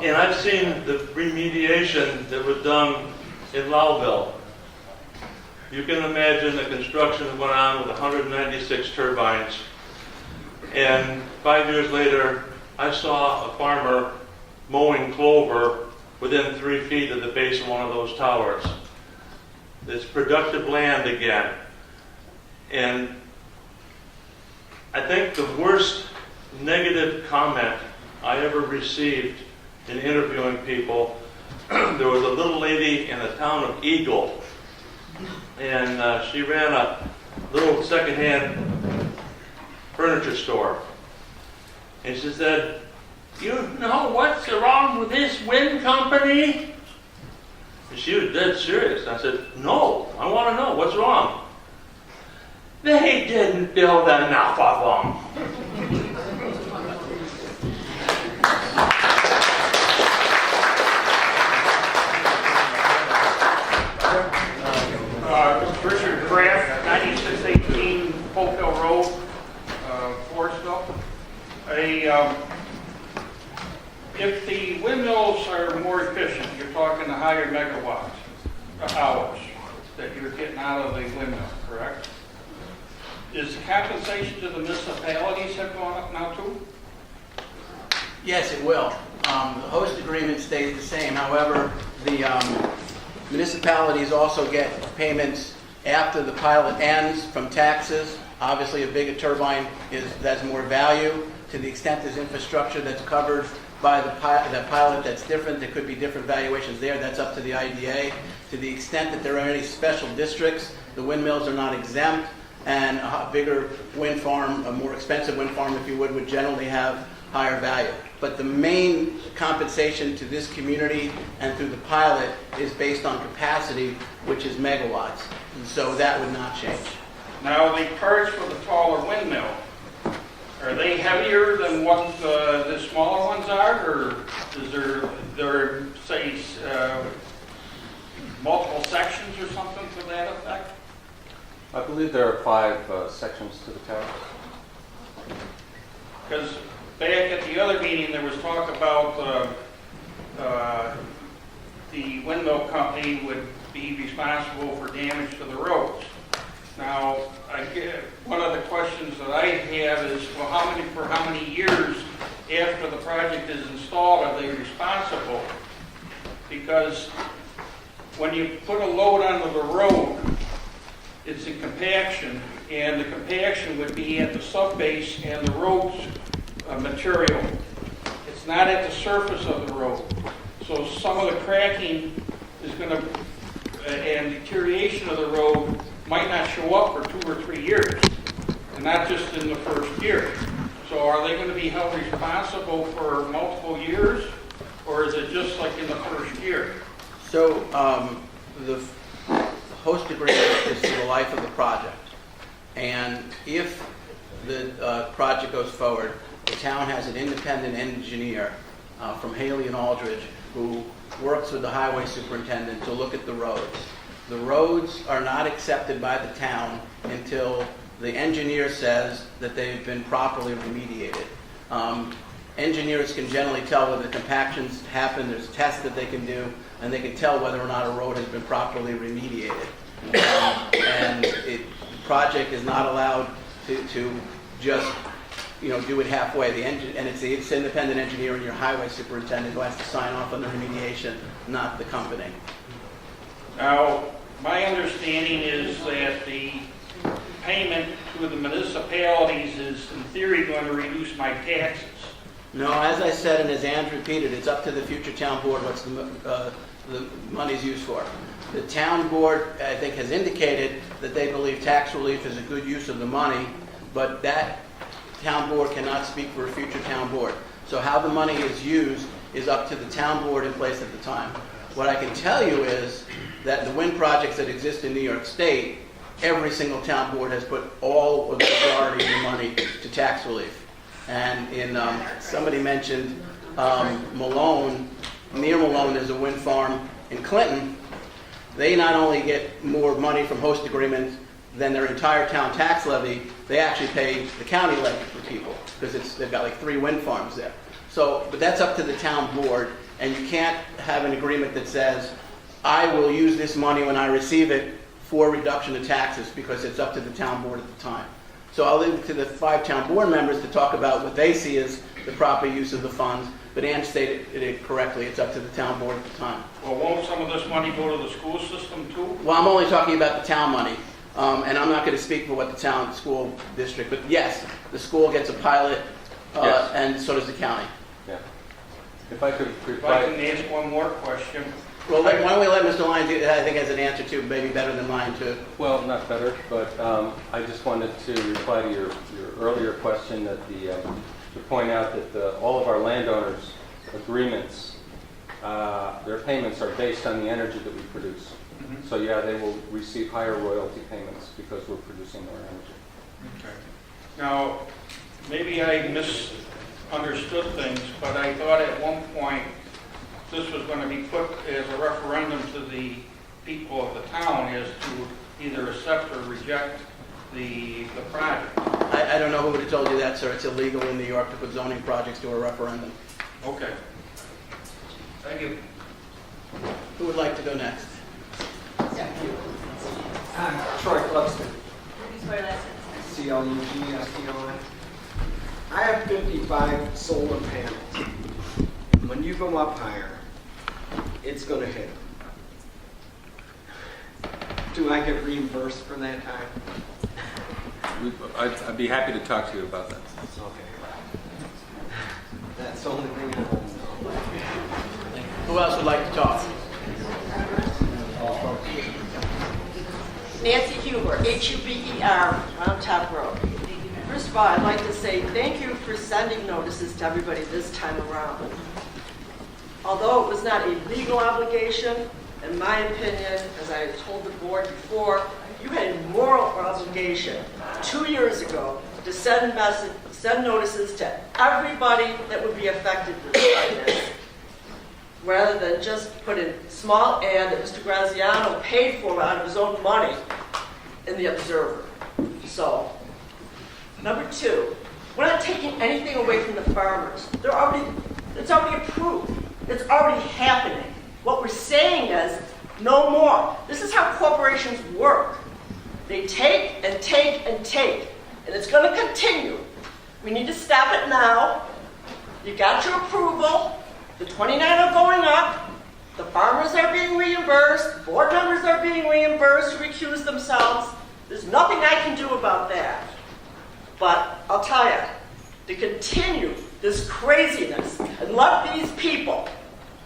And I've seen the remediation that was done in Lowville. You can imagine the construction that went on with 196 turbines. And 5 years later, I saw a farmer mowing clover within 3 feet of the base of one of those towers. It's productive land again. And I think the worst negative comment I ever received in interviewing people, there was a little lady in the town of Eagle, and she ran a little secondhand furniture store. And she said, "You know what's wrong with this wind company?" And she was dead serious. I said, "No, I want to know what's wrong." "They didn't build enough of them." Richard Kraft, 9618 Polk Hill Road, Forestville. If the windmills are more efficient, you're talking the higher megawatts, hours that you're getting out of the windmill, correct? Is the compensation to the municipalities have gone up now too? Yes, it will. The host agreement stays the same. However, the municipalities also get payments after the pilot ends from taxes. Obviously, a bigger turbine has more value. To the extent there's infrastructure that's covered by the pilot that's different, there could be different valuations there. That's up to the IDA. To the extent that there are any special districts, the windmills are not exempt, and a bigger wind farm, a more expensive wind farm, if you would generally have higher value. But the main compensation to this community and through the pilot is based on capacity, which is megawatts. And so that would not change. Now, the parts for the taller windmill, are they heavier than what the smaller ones are, or is there say, multiple sections or something to that effect? I believe there are 5 sections to the tower. Because back at the other meeting, there was talk about the windmill company would be responsible for damage to the roads. Now, one of the questions that I have is, well, for how many years after the project is installed are they responsible? Because when you put a load onto the road, it's in compaction, and the compaction would be at the subbase and the road's material. It's not at the surface of the road. So some of the cracking is going to, and deterioration of the road might not show up for 2 or 3 years, and not just in the first year. So are they going to be held responsible for multiple years, or is it just like in the first year? So the host agreement is for the life of the project. And if the project goes forward, the town has an independent engineer from Haley and Aldridge who works with the highway superintendent to look at the roads. The roads are not accepted by the town until the engineer says that they've been properly remediated. Engineers can generally tell whether compactions happen, there's tests that they can do, and they can tell whether or not a road has been properly remediated. And the project is not allowed to just do it halfway. And it's the independent engineer and your highway superintendent who has to sign off on the remediation, not the company. Now, my understanding is that the payment to the municipalities is, in theory, going to reduce my taxes. No, as I said, and as Ange repeated, it's up to the future town board what's the money's used for. The town board, I think, has indicated that they believe tax relief is a good use of the money, but that town board cannot speak for a future town board. So how the money is used is up to the town board in place at the time. What I can tell you is that the wind projects that exist in New York State, every single town board has put all of the majority of the money to tax relief. And somebody mentioned Malone, near Malone, there's a wind farm in Clinton. They not only get more money from host agreements than their entire town tax levy, they actually pay the county levy for people because they've got like 3 wind farms there. So, but that's up to the town board, And you can't have an agreement that says, I will use this money when I receive it for reduction of taxes, because it's up to the town board at the time. So I'll leave it to the 5 town board members to talk about what they see as the proper use of the funds, but Ann stated it correctly, it's up to the town board at the time. Well, won't some of this money go to the school system too? Well, I'm only talking about the town money, and I'm not going to speak for what the town school district, but yes, the school gets a pilot, Yes. and so does the county. Yeah. If I could If I can ask one more question. Well, why don't we let Mr. Lyons, I think, has an answer to, maybe better than mine, too. Well, not better, but I just wanted to reply to your earlier question that to point out that all of our landowners' agreements, their payments are based on the energy that we produce. Mm-hmm. So yeah, they will receive higher royalty payments because we're producing more energy. Okay. Now, maybe I misunderstood things, but I thought at one point this was going to be put as a referendum to the people of the town as to either accept or reject the project. I don't know who would have told you that, sir. It's illegal in New York to put zoning projects to a referendum. Okay. Thank you. Who would like to go next? Troy Cluxton, Swear that's C-L-U-G-S-T-O-N. I have 55 solar panels. When you go up higher, it's going to hit them. Do I get reimbursed for that time? I'd be happy to talk to you about that. Okay. That's the only thing I want to know. Who else would like to talk? Nancy Huber, Huber, on Top Road. First of all, I'd like to say thank you for sending notices to everybody this time around. Although it was not a legal obligation, in my opinion, as I told the board before, you had a moral obligation 2 years ago to send notices to everybody that would be affected by this, rather than just put a small ad that Mr. Graziano paid for out of his own money in the Observer. So, number 2, we're not taking anything away from the farmers. It's already approved. It's already happening. What we're saying is, no more. This is how corporations work. They take and take and take, and it's going to continue. We need to stop it now. You got your approval. The 29 are going up. The farmers are being reimbursed. Board members are being reimbursed who recuse themselves. There's nothing I can do about that. But I'll tell you, to continue this craziness and let these people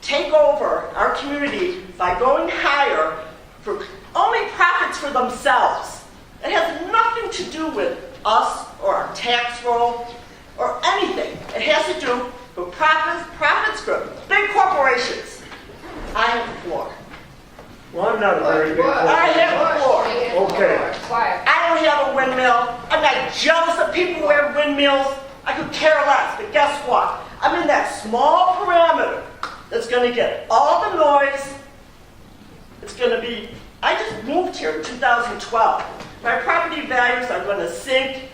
take over our community by going higher for only profits for themselves. It has nothing to do with us or our tax roll or anything. It has to do with profits for big corporations. I have the floor. Well, I'm not a very big I have the floor. Okay. I don't have a windmill. I'm not jealous of people who have windmills. I could care less, but guess what? I'm in that small parameter that's going to get all the noise. It's going to be, I just moved here in 2012. My property values are going to sink.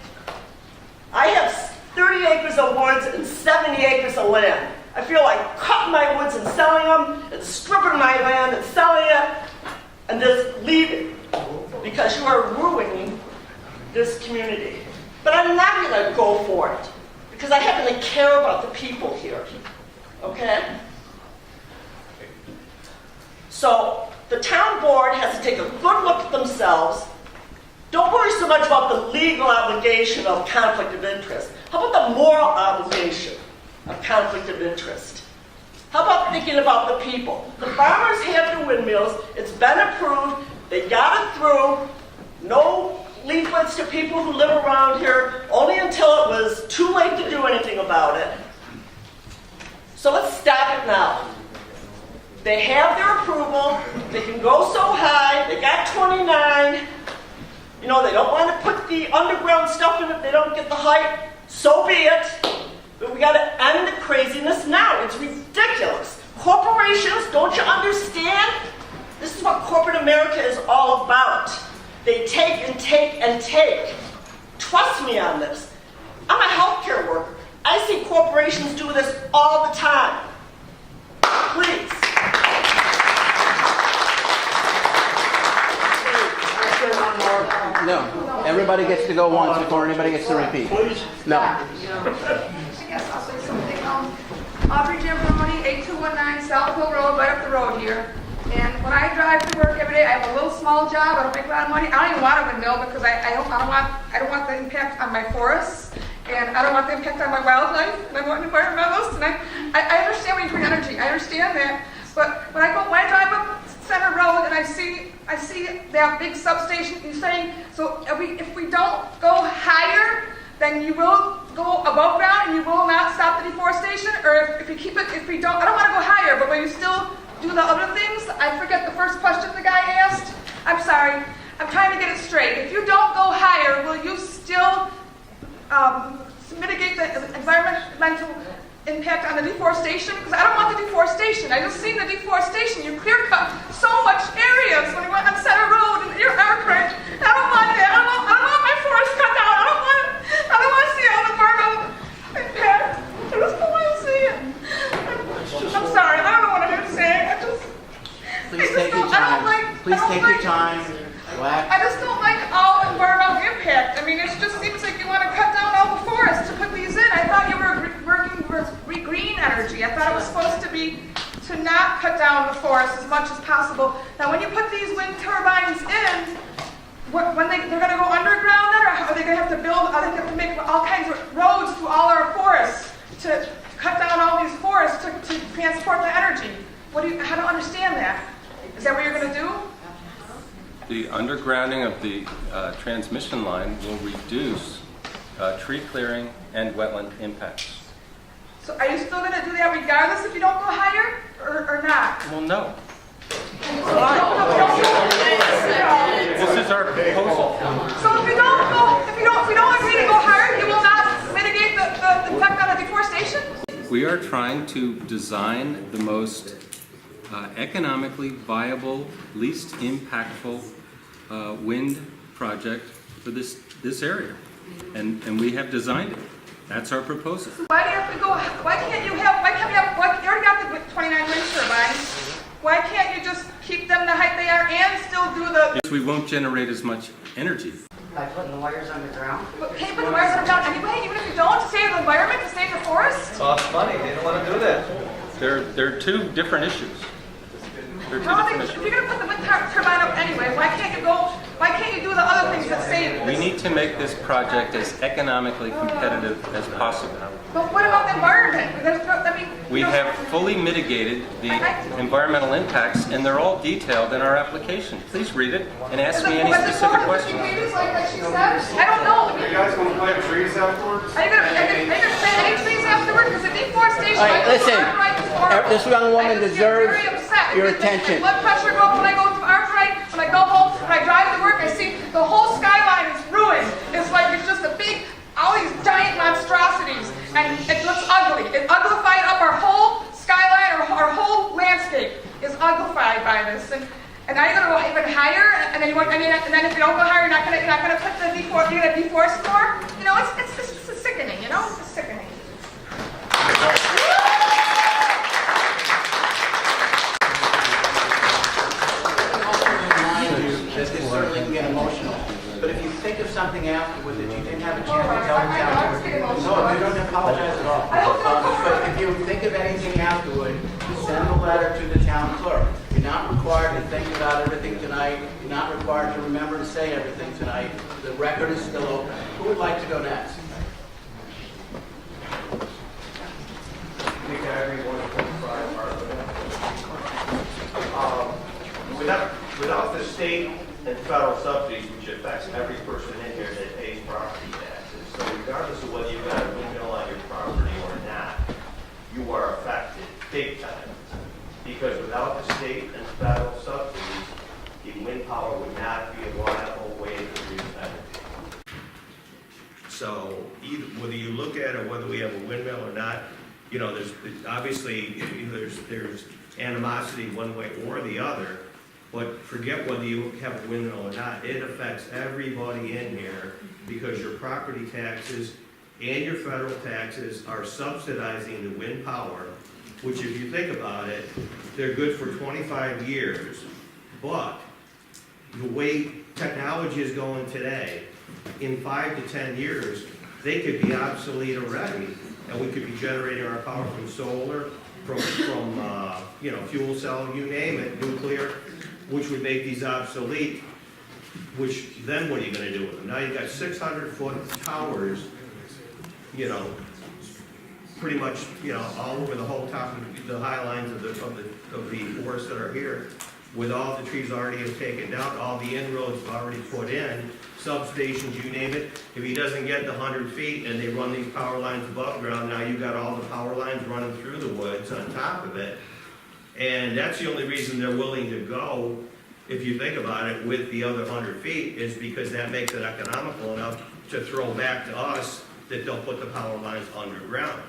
I have 30 acres of woods and 70 acres of land. I feel like cutting my woods and selling them, and stripping my land and selling it, and just leaving, because you are ruining this community. But I'm not going to go for it, because I happen to care about the people here, okay? So the town board has to take a good look at themselves. Don't worry so much about the legal obligation of conflict of interest. How about the moral obligation of conflict of interest? How about thinking about the people? The farmers have the windmills. It's been approved. They got it through. No leaflets to people who live around here, only until it was too late to do anything about it. So let's stop it now. They have their approval. They can go so high. They got 29. You know, they don't want to put the underground stuff in if they don't get the height. So be it. But we got to end the craziness now. It's ridiculous. Corporations, don't you understand? This is what corporate America is all about. They take and take and take. Trust me on this. I'm a healthcare worker. I see corporations do this all the time. please. No, everybody gets to go once before anybody gets to repeat. No. I guess I'll say something. Audrey Jim Money, 8219 South Hill Road, right up the road here. And when I drive to work every day, I have a little small job. I don't make a lot of money. I don't even want a windmill because I don't want the impact on my forests, and I don't want the impact on my wildlife, and I want environmentalists. And I understand when you green energy. I understand that. But when I drive up Center Road and I see that big substation, you're saying, so if we don't go higher, then you will go above ground and you will not stop the deforestation? Or if you keep it, if we don't, I don't want to go higher, but will you still do the other things? I forget the first question the guy asked. I'm sorry. I'm trying to get it straight. If you don't go higher, will you still mitigate the environmental impact on the deforestation? Because I don't want the deforestation. I just seen the deforestation. You clear cut so much areas when we went on Center Road and your aircraft. I don't want that. I don't want my forest cut down. I don't want to see all the environmental impact. I just don't want to see it. I'm sorry. I don't know what I'm going to say. Please take your time. Please take your time. I just don't like all environmental impact. I mean, it just seems like you want to cut down all the forests to put these in. I thought you were working for green energy. I thought it was supposed to be to not cut down the forest as much as possible. Now, when you put these wind turbines in, when they're going to go underground, then, or are they going to have to build? Are they going to have to make all kinds of roads through all our forests to cut down all these forests to transport the energy? I don't understand that. Is that what you're going to do? The undergrounding of the transmission line will reduce tree clearing and wetland impacts. So are you still going to do that regardless if you don't go higher or not? Well, no. This is our proposal. So if we don't agree to go higher, you will not mitigate the effect on the deforestation? We are trying to design the most economically viable, least impactful wind project for this area, and we have designed it. That's our proposal. So why do you have to go? Why can't you have? You already got the 29 wind turbines. Why can't you just keep them the height they are and still do the? Because we won't generate as much energy. By putting the wires underground? But can't you put the wires underground anyway, even if you don't, to save the environment, to save the forest? Costs money. They don't want to do that. They're two different issues. They're two How different if issues. you're going to put the wind turbine up anyway, why can't you do the other things that save? We need to make this project as economically competitive as possible. But what about the environment? We have fully mitigated the environmental impacts, and they're all detailed in our application. Please read it and ask me any specific questions. Like she said? I don't know. Are you guys going to plant trees afterwards? Are you going to plant any trees afterwards? Because the deforestation... All right, listen. This young woman deserves your attention. Blood pressure go up when I go to arthritis, when I go home, when I drive to work, I see the whole skyline is ruined. It's like it's just a big, all these giant monstrosities, and it looks ugly. It uglified up our whole skyline, our whole landscape is uglified by this. And now you're going to go even higher, and then and then if you don't go higher, you're not going to put the you're going to deforest more. You know, it's sickening. You know, it's sickening. This certainly can get emotional. But if you think of something afterward that you didn't have a chance to tell me afterward, no, you don't apologize at all. But if you think of anything afterward, send a letter to the town clerk. You're not required to think about everything tonight. You're not required to remember to say everything tonight. The record is still open. Who would like to go next? Without the state and federal subsidies, which affects every person in here that pays property taxes, so regardless of whether you've got a windmill on your property or not, you are affected big time. Because without the state and federal subsidies, the wind power would not be a viable way to produce energy. So whether you look at it, whether we have a windmill or not, you know, there's obviously there's animosity one way or the other. But forget whether you have a windmill or not. It affects everybody in here because your property taxes and your federal taxes are subsidizing the wind power which if you think about it, they're good for 25 years. But the way technology is going today, in 5 to 10 years, they could be obsolete already. And we could be generating our power from solar, from fuel cell, you name it, nuclear, which would make these obsolete, which then what are you gonna do with them? Now you've got 600-foot towers, pretty much, all over the whole top of the high lines of the forests that are here, with all the trees already have taken down, all the inroads already put in, substations, you name it. If he doesn't get the 100 feet and they run these power lines above ground, now you've got all the power lines running through the woods on top of it. And that's the only reason they're willing to go, if you think about it, with the other 100 feet, is because that makes it economical enough to throw back to us that they'll put the power lines underground.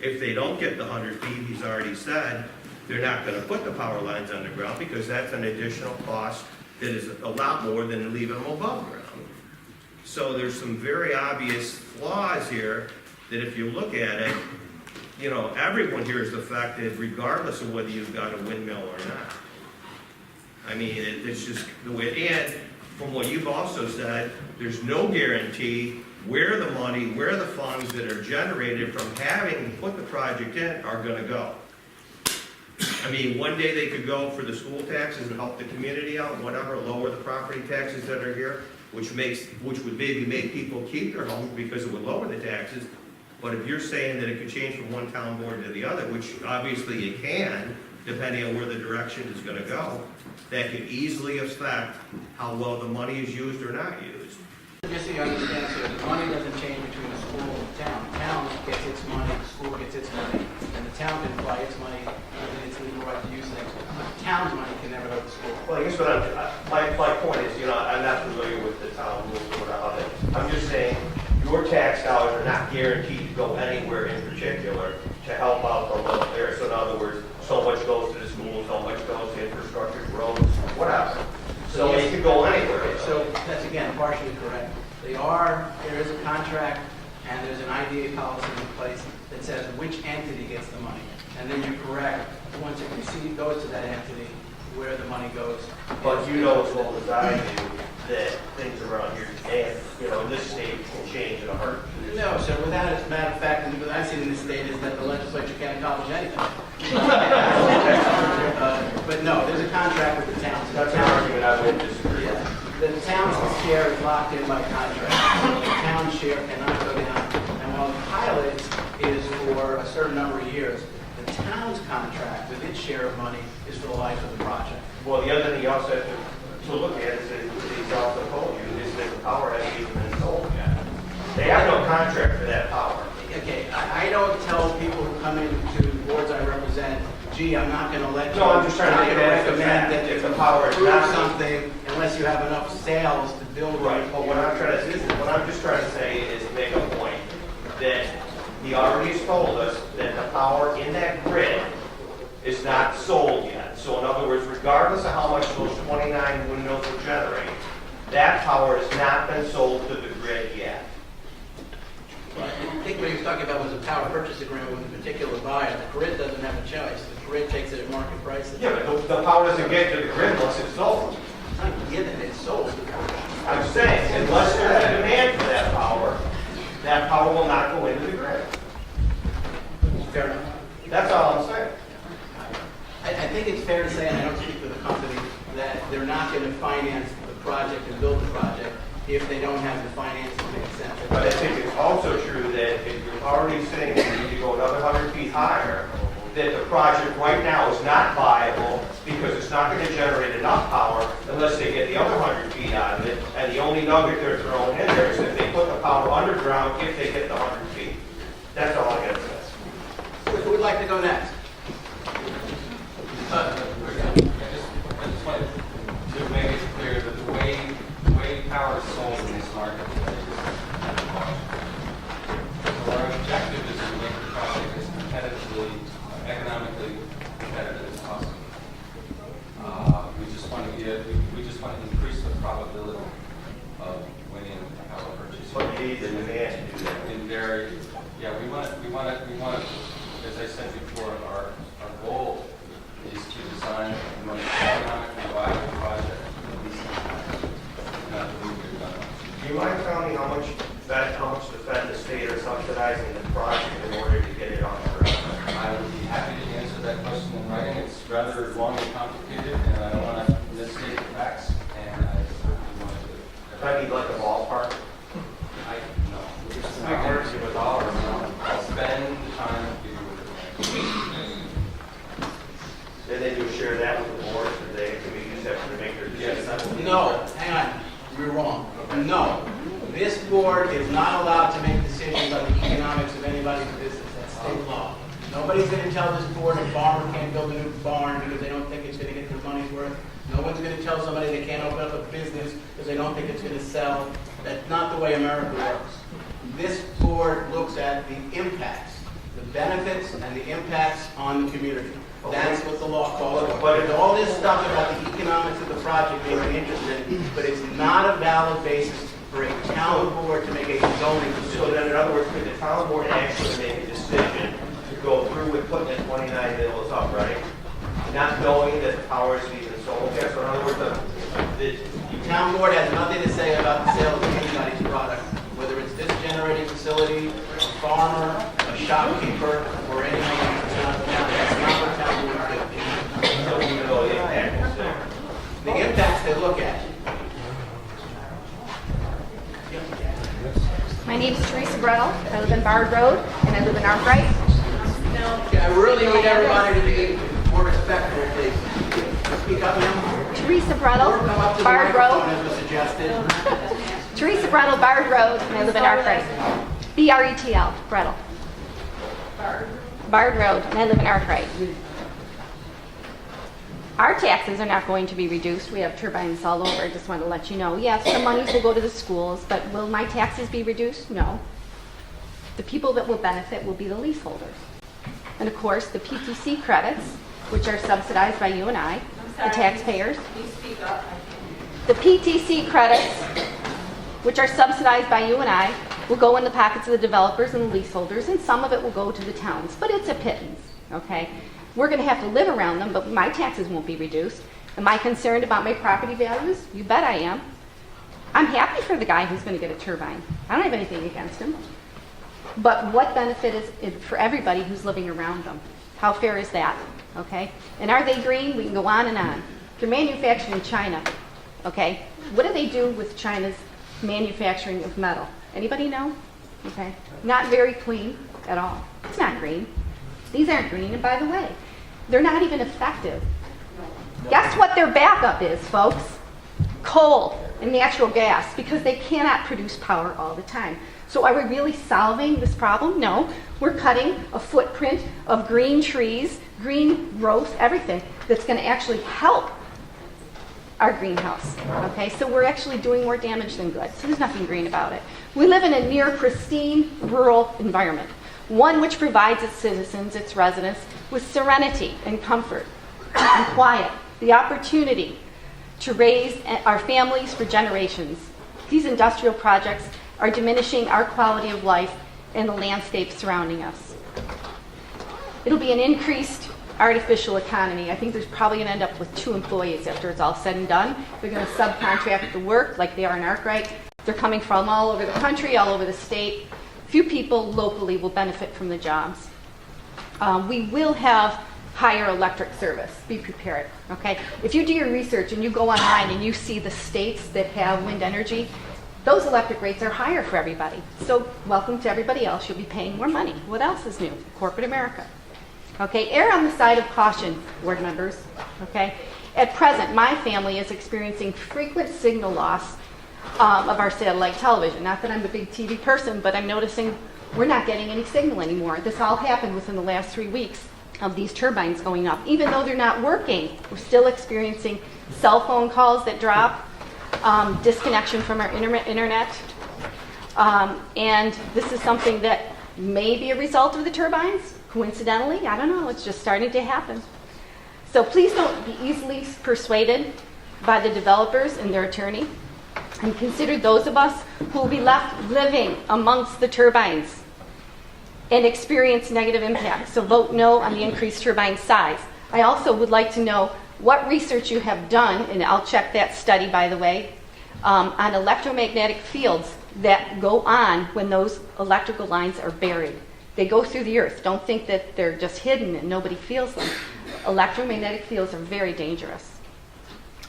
If they don't get the 100 feet, he's already said, they're not gonna put the power lines underground because that's an additional cost that is a lot more than leaving them above ground. So there's some very obvious flaws here that if you look at it, everyone here is affected regardless of whether you've got a windmill or not. I mean, it's just the way, and from what you've also said, there's no guarantee where the money, where the funds that are generated from having to put the project in are gonna go. I mean, one day they could go for the school taxes and help the community out, whatever, lower the property taxes that are here, which would maybe make people keep their homes because it would lower the taxes. But if you're saying that it could change from one town board to the other, which obviously it can, depending on where the direction is gonna go, that could easily affect how well the money is used or not used. Just so you understand, sir, the money doesn't change between the school and the town. The town gets its money, the school gets its money, and the town can apply its money within its legal right to use things. But the town's money can never go to the school. Well, I guess what my point is, I'm not familiar with the town rules or whatever. I'm just saying, your tax dollars are not guaranteed to go anywhere in particular to help out the local area. So in other words, so much goes to the schools, so much goes to infrastructure, roads, whatever. So it could go anywhere. So that's again partially correct. There is a contract and there's an IDA policy in place that says which entity gets the money. And then you're correct, once it goes to that entity, where the money goes. But you know as well as I do that things around here, and in this state can change in a heartbeat. No, sir, without, as a matter of fact, and what I've seen in this state is that the legislature can't accomplish anything. But no, there's a contract with the towns. That's an argument I would disagree with. The town's share is locked in by contract. The town's share cannot go down. And while the pilot is for a certain number of years, the town's contract with its share of money is for the life of the project. Well, the other thing you also have to look at is that he's also told you is that the power hasn't even been sold yet. They have no contract for that power. Okay, I don't tell people who come into boards I represent, gee, I'm not going to let you. No, I'm just trying to recommend that if the power is not something unless you have enough sales to build. Right. But what I'm just trying to say is make a point that he already has told us that the power in that grid is not sold yet. So in other words, regardless of how much those 29 windmills will generate, that power has not been sold to the grid yet. I think what he was talking about was a power purchase agreement with a particular buyer. The grid doesn't have a choice. The grid takes it at market prices. Yeah, but the power doesn't get to the grid unless it's sold. It's not given, it's sold. I'm saying, unless there's a demand for that power will not go into the grid. Fair enough. That's all I'm saying. I think it's fair to say, and I don't speak for the company, that they're not going to finance the project and build the project if they don't have the finance to make sense. But I think it's also true that if you're already saying that you need to go another 100 feet higher, that the project right now is not viable because it's not going to generate enough power unless they get the other 100 feet out of it. And the only nugget they're throwing in there is that they put the power underground if they get the 100 feet. That's all I got to say. Who would like to go next? I just wanted to make it clear that the way power is sold in this market is so our objective is to make the project as competitively, economically competitive as possible. We just want to increase the probability of winning a power purchase. But you need the demand to do that. We want to, as I said before, our No, hang on, you're wrong. No, this board is not allowed to make decisions on the economics of anybody's business. That's state law. Nobody's going to tell this board a farmer can't build a new barn because they don't think it's going to get their money's worth. No one's going to tell somebody they can't open up a business because they don't think it's going to sell. That's not the way America works. This board looks at the impacts, the benefits and the impacts on the community. That's what the law calls for. But all this stuff about the economics of the project may be interesting, but it's not a valid basis for a town board to make a zoning decision. So then, in other words, could the town board actually make a decision to go through with putting the 29 mills up, right? Not knowing that the power is even sold? Yeah, so in other words, The town board has nothing to say about the sale of anybody's product, whether it's this generating facility, a farmer, a shopkeeper, or anyone else. That's not what town board do. so even though the impact is there. The impacts they look at. My name is Teresa Brettel. I live in Bard Road, and I live in Arkwright. Okay, I really need everybody to be more respectful, please. Speak up now. Teresa Brettel, Come up to the Bard microphone, Road. as was suggested. Teresa Brettel, Bard Road, and I live in Arkwright. B-R-E-T-L, Brettel. Bard Road, and I live in Arkwright. Our taxes are not going to be reduced. We have turbines all over. I just want to let you know. Yes, the monies will go to the schools, but will my taxes be reduced? No. The people that will benefit will be the leaseholders. And of course, the PTC credits, which are subsidized by you and I, the taxpayers. The PTC credits, which are subsidized by you and I, will go in the pockets of the developers and the leaseholders, and some of it will go to the towns. But it's a pittance, okay? We're going to have to live around them, but my taxes won't be reduced. Am I concerned about my property values? You bet I am. I'm happy for the guy who's going to get a turbine. I don't have anything against him. But what benefit is it for everybody who's living around them? How fair is that? Okay? And are they green? We can go on and on. They're manufactured in China. Okay? What do they do with China's manufacturing of metal? Anybody know? Okay? Not very clean at all. It's not green. These aren't green, and by the way, they're not even effective. Guess what their backup is, folks? Coal and natural gas, because they cannot produce power all the time. So are we really solving this problem? No. We're cutting a footprint of green trees, green growth, everything that's going to actually help our greenhouse. Okay, so we're actually doing more damage than good. So there's nothing green about it. We live in a near pristine rural environment, one which provides its citizens, its residents, with serenity and comfort and quiet, the opportunity to raise our families for generations. These industrial projects are diminishing our quality of life and the landscape surrounding us. It'll be an increased artificial economy. I think there's probably going to end up with 2 employees after it's all said and done. They're going to subcontract the work like they are in Arkwright. They're coming from all over the country, all over the state. Few people locally will benefit from the jobs. We will have higher electric service. Be prepared, okay? If you do your research and you go online and you see the states that have wind energy, those electric rates are higher for everybody. So welcome to everybody else. You'll be paying more money. What else is new? Corporate America. Okay, err on the side of caution, board members, okay? At present, my family is experiencing frequent signal loss of our satellite television. Not that I'm a big TV person, but I'm noticing we're not getting any signal anymore. This all happened within the last 3 weeks of these turbines going up. Even though they're not working, we're still experiencing cell phone calls that drop, disconnection from our internet. And this is something that may be a result of the turbines. Coincidentally, I don't know, it's just starting to happen. So please don't be easily persuaded by the developers and their attorney, and consider those of us who will be left living amongst the turbines and experience negative impacts. So vote no on the increased turbine size. I also would like to know what research you have done, and I'll check that study, by the way, on electromagnetic fields that go on when those electrical lines are buried. They go through the earth. Don't think that they're just hidden and nobody feels them. Electromagnetic fields are very dangerous.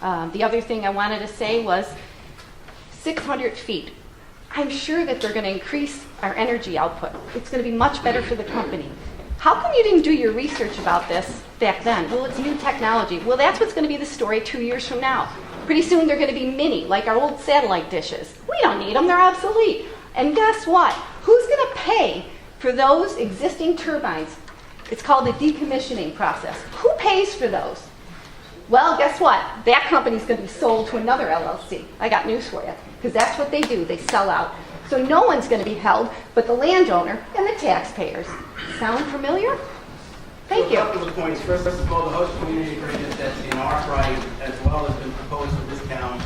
The other thing I wanted to say was 600 feet. I'm sure that they're going to increase our energy output. It's going to be much better for the company. How come you didn't do your research about this back then? Well, it's new technology. Well, that's what's going to be the story 2 years from now. Pretty soon they're going to be mini, like our old satellite dishes. We don't need them, they're obsolete. And guess what? Who's going to pay for those existing turbines? It's called the decommissioning process. Who pays for those? Well, guess what? That company's going to be sold to another LLC. I got news for you, because that's what they do. They sell out. So no one's going to be held but the landowner and the taxpayers. Sound familiar? Thank you. A couple of points. First of all, the host community agreement that's in our right, as well as been proposed for this town,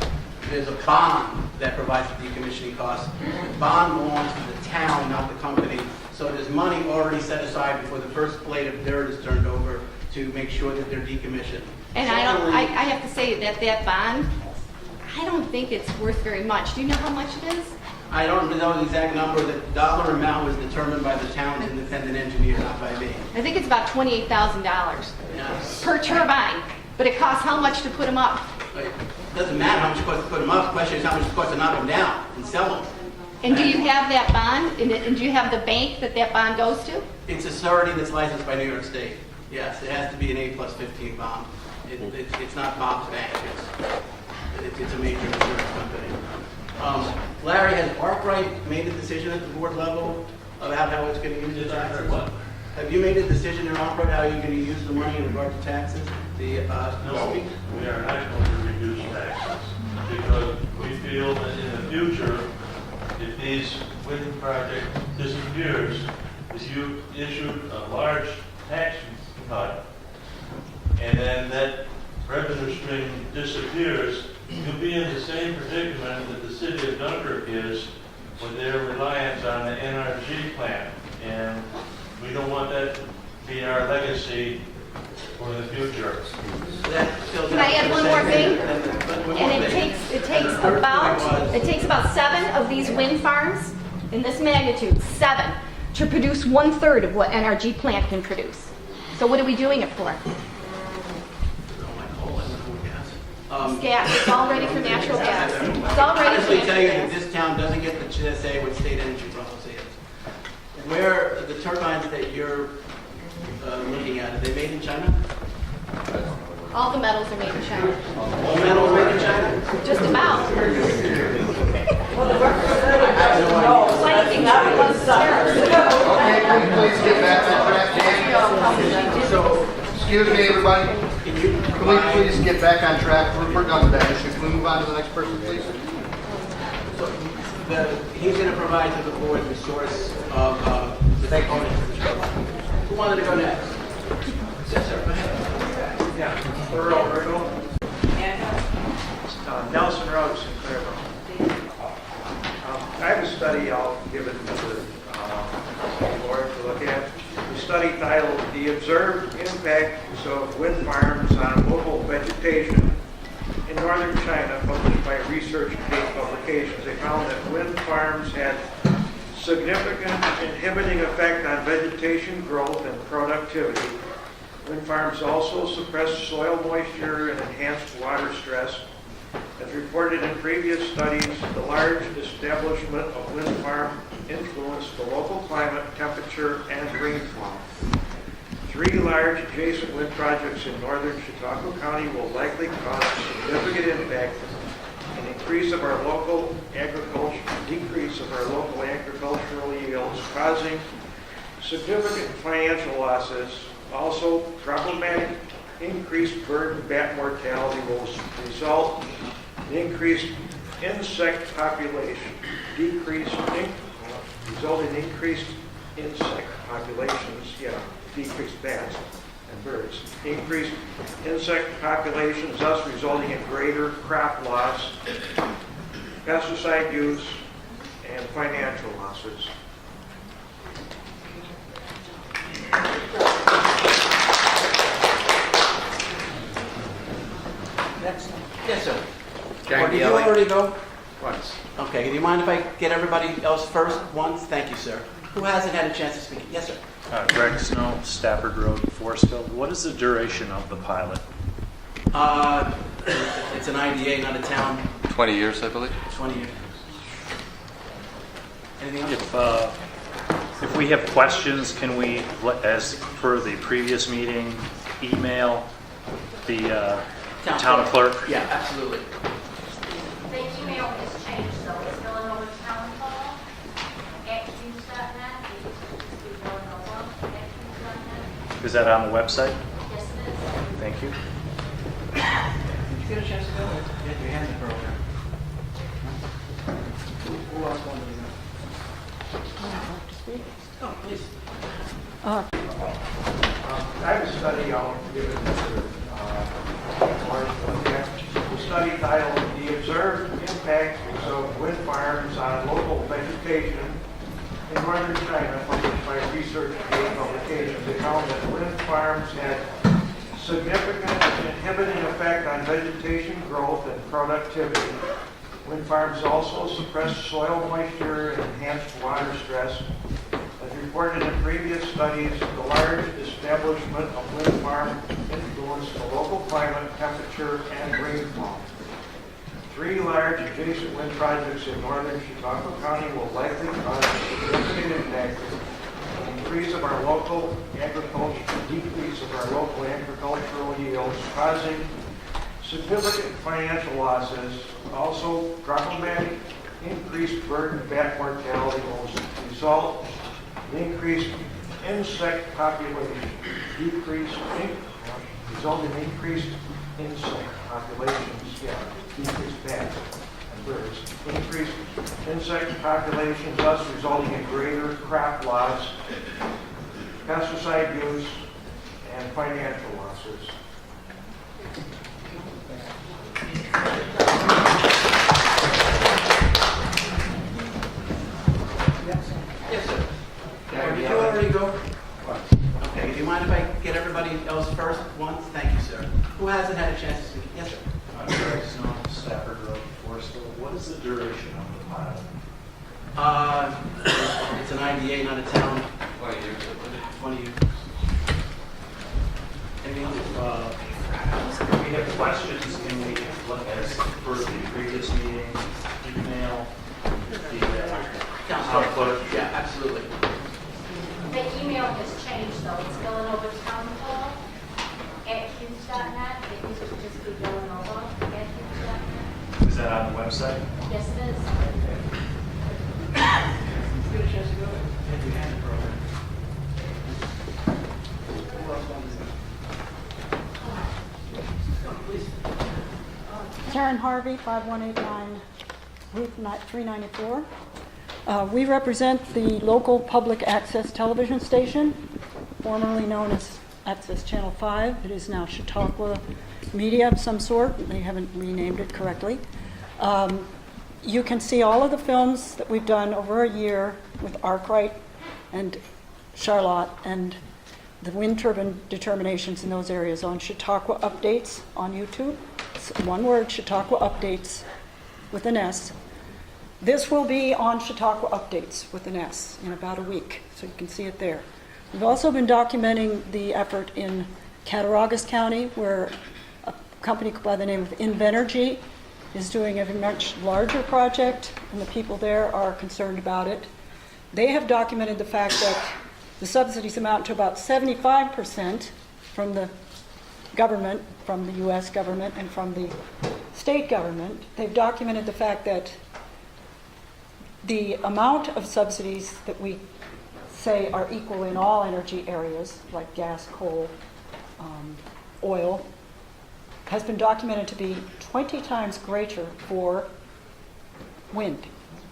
there's a bond that provides for decommissioning costs. The bond belongs to the town, not the company. So there's money already set aside before the first blade of dirt is turned over to make sure that they're decommissioned. And I have to say that bond, I don't think it's worth very much. Do you know how much it is? I don't know the exact number. The dollar amount was determined by the town's independent engineer, not by me. I think it's about $28,000 Yes. per turbine. But it costs how much to put them up? It doesn't matter how much it costs to put them up. The question is how much it costs to knock them down and sell them. And do you have that bond? And do you have the bank that bond goes to? It's a surety that's licensed by New York State. Yes, it has to be an A+15 bond. It's not Bob's Bank. It's a major insurance company. Larry, has Arkwright made a decision at the board level about how it's going to use the taxes? Have you made a decision in Arkwright how you're going to use the money in regard to taxes? No, we are not going to reduce taxes because we feel that in the future, if these wind project disappears, if you issued a large tax cut and then that revenue stream disappears, you'll be in the same predicament that the city of Dunkirk is with their reliance on the NRG plant. And we don't want that to be our legacy for the future. Can I add one more thing? And it takes about 7 of these wind farms in this magnitude, 7, to produce 1/3 of what NRG plant can produce. So what are we doing it for? It's gas. It's all ready for natural gas. It's all ready for honestly natural tell you gas. that this town doesn't get the say what state energy policy is. Where the turbines that you're looking at, are they made in China? All the metals are made in China. All metals made in China? Just about. Okay, can we please get back on track, Dan? So, excuse me, everybody. Can we please get back on track? We're done with that issue. Can we move on to the next person, please? He's going to provide to the board the source of the components of this program. Who wanted to go next? Yes, sir. Go ahead. Yeah, Earl Riddle. Nelson Road, Sinclair Road. I have a study I'll give it to the board to look at. The study titled The Observed Impacts of Wind Farms on Local Vegetation in Northern China, published by Research Gate Publications. They found that wind farms had significant inhibiting effect on vegetation growth and productivity. Wind farms also suppress soil moisture and enhance water stress. As reported in previous studies, the large establishment of wind farm influenced the local climate, temperature, and rainfall. 3 large adjacent wind projects in northern Chautauqua County will likely cause significant impact and decrease of our local agricultural yields, causing significant financial losses. Also, problematic increased bird and bat mortality will result in increased insect population, result in increased insect populations, decreased bats and birds, increased insect populations, thus resulting in greater crop loss, pesticide use, and financial losses. Next. Yes, sir. Jack Or did you Daly. already go? Once. Okay, do you mind if I get everybody else first once? Thank you, sir. Who hasn't had a chance to speak? Yes, sir. Greg Snow, Stafford Road, Forestville. What is the duration of the pilot? It's an IDA, not a town. 20 years, I believe. 20 years. Anything else? If If we have questions, can we, as per the previous meeting, email the town clerk? Yeah, absolutely. The email has changed, so it's Villenova Town Board @hughes.net. Is that on the website? Yes, it is. Thank you. Did you get a chance to go? Get your hand in the program. Who else wanted to know? Oh, please. I have a study I'll give it to Mark to look at. The study titled "The Observed Impact of Wind Farms on Local Vegetation in Northern China," published by Research Gate Publications. They found that wind farms had significant inhibiting effect on vegetation growth and productivity. Wind farms also suppress soil moisture and enhance water stress. As reported in previous studies, the large establishment of wind farm influenced the local climate, temperature, and rainfall. 3 large adjacent wind projects in northern Chautauqua County will likely cause a significant impact on the increase of our local agricultural yields, causing significant financial losses. Also, dramatic increased bird and bat mortality will result in increased insect population, result in increased insect populations, decreased bats and birds, increased insect populations, thus resulting in greater crop loss, pesticide use, and financial losses. Yes, sir. Did you already go? Okay, do you mind if I get everybody else first once? Thank you, sir. Who hasn't had a chance to speak? Yes, sir. Greg Snow, Stafford Road, Forestville. What is the duration of the pilot? It's an IDA, not a town. 20 years. 20 years. Anything else? If we have questions, can we look as per the previous meeting, email the town clerk? Yeah, absolutely. The email has changed, though. It's Villenova Town Board @hughes.net. It used to just be Villenova @hughes.net. Is that on the website? Yes, it is. Let's get a chance to go. Get your hand in the program. Who else wants to Please. Karen Harvey, 5189 Route 394. We represent the local public access television station, formerly known as Access Channel 5. It is now Chautauqua Media of some sort. They haven't renamed it correctly. You can see all of the films that we've done over a year with Arkwright and Charlotte and the wind turbine determinations in those areas on Chautauqua Updates on YouTube. It's one word, Chautauqua Updates with an S. This will be on Chautauqua Updates with an S in about a week, so you can see it there. We've also been documenting the effort in Cattaraugus County, where a company by the name of Invenergy is doing a much larger project, and the people there are concerned about it. They have documented the fact that the subsidies amount to about 75% from the government, from the U.S. government, and from the state government. They've documented the fact that the amount of subsidies that we say are equal in all energy areas, like gas, coal, oil, has been documented to be 20 times greater for wind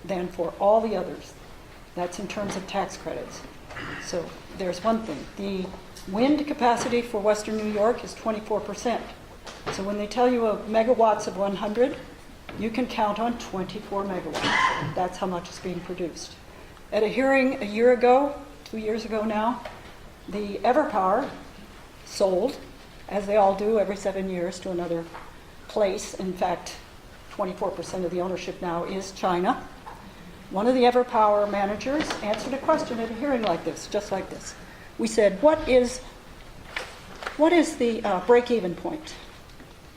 than for all the others. That's in terms of tax credits. So there's one thing. The wind capacity for Western New York is 24%. So when they tell you a megawatts of 100, you can count on 24 megawatts. That's how much is being produced. At a hearing a year ago, 2 years ago now, the Everpower sold, as they all do every 7 years, to another place. In fact, 24% of the ownership now is China. One of the Everpower managers answered a question at a hearing like this, just like this. We said, what is the break-even point?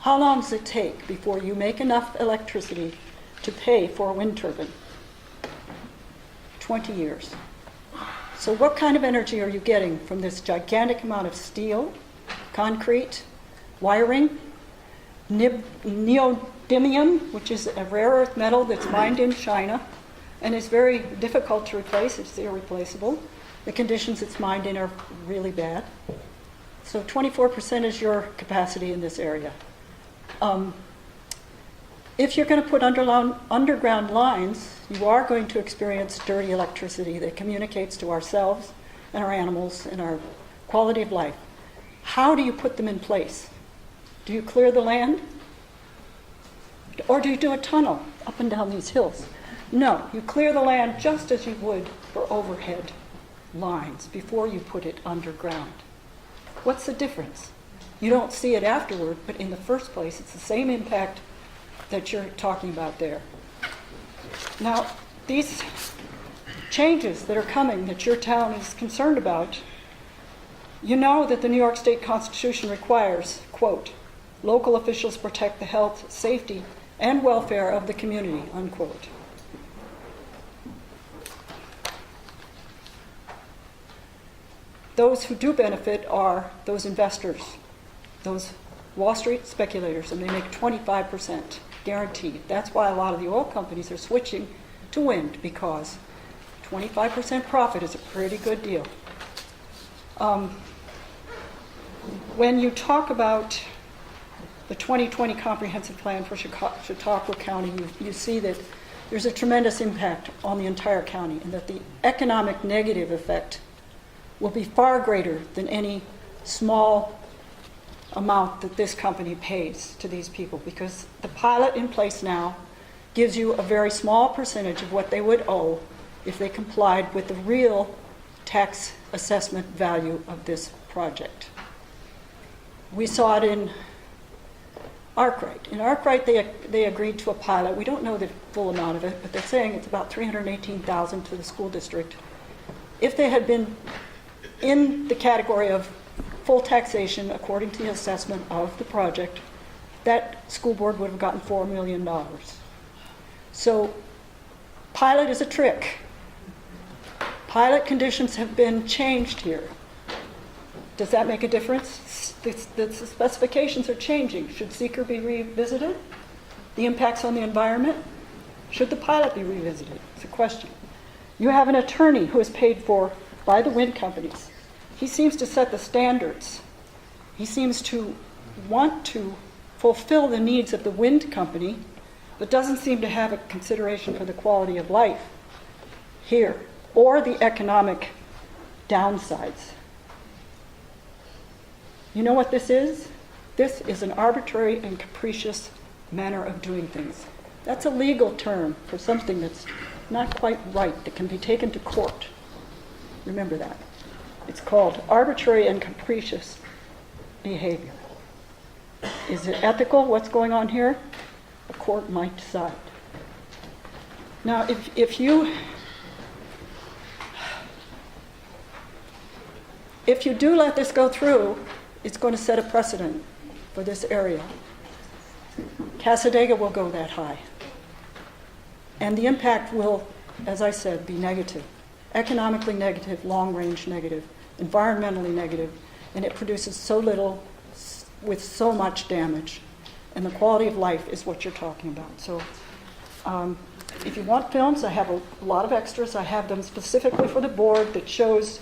How long does it take before you make enough electricity to pay for a wind turbine? 20 years. So what kind of energy are you getting from this gigantic amount of steel, concrete, wiring, neodymium, which is a rare earth metal that's mined in China and is very difficult to replace. It's irreplaceable. The conditions it's mined in are really bad. So 24% is your capacity in this area. If you're going to put underground lines, you are going to experience dirty electricity that communicates to ourselves and our animals and our quality of life. How do you put them in place? Do you clear the land? Or do you do a tunnel up and down these hills? No, you clear the land just as you would for overhead lines before you put it underground. What's the difference? You don't see it afterward, but in the first place, it's the same impact that you're talking about there. Now, these changes that are coming that your town is concerned about, you know that the New York State Constitution requires, quote, local officials protect the health, safety, and welfare of the community, unquote. Those who do benefit are those investors, those Wall Street speculators, and they make 25% guaranteed. That's why a lot of the oil companies are switching to wind, because 25% profit is a pretty good deal. When you talk about the 2020 comprehensive plan for Chautauqua County, you see that there's a tremendous impact on the entire county, and that the economic negative effect will be far greater than any small amount that this company pays to these people, because the pilot in place now gives you a very small percentage of what they would owe if they complied with the real tax assessment value of this project. We saw it in Arkwright. In Arkwright, they agreed to a pilot. We don't know the full amount of it, but they're saying it's about $318,000 to the school district. If they had been in the category of full taxation according to the assessment of the project, that school board would have gotten $4 million. So pilot is a trick. Pilot conditions have been changed here. Does that make a difference? The specifications are changing. Should seeker be revisited? The impacts on the environment? Should the pilot be revisited? It's a question. You have an attorney who is paid for by the wind companies. He seems to set the standards. He seems to want to fulfill the needs of the wind company, but doesn't seem to have a consideration for the quality of life here or the economic downsides. You know what this is? This is an arbitrary and capricious manner of doing things. That's a legal term for something that's not quite right, that can be taken to court. Remember that. It's called arbitrary and capricious behavior. Is it ethical, what's going on here? A court might decide. Now, if you do let this go through, it's going to set a precedent for this area. Casadega will go that high. And the impact will, as I said, be negative. Economically negative, long-range negative, environmentally negative, and it produces so little with so much damage. And the quality of life is what you're talking about. So if you want films, I have a lot of extras. I have them specifically for the board that shows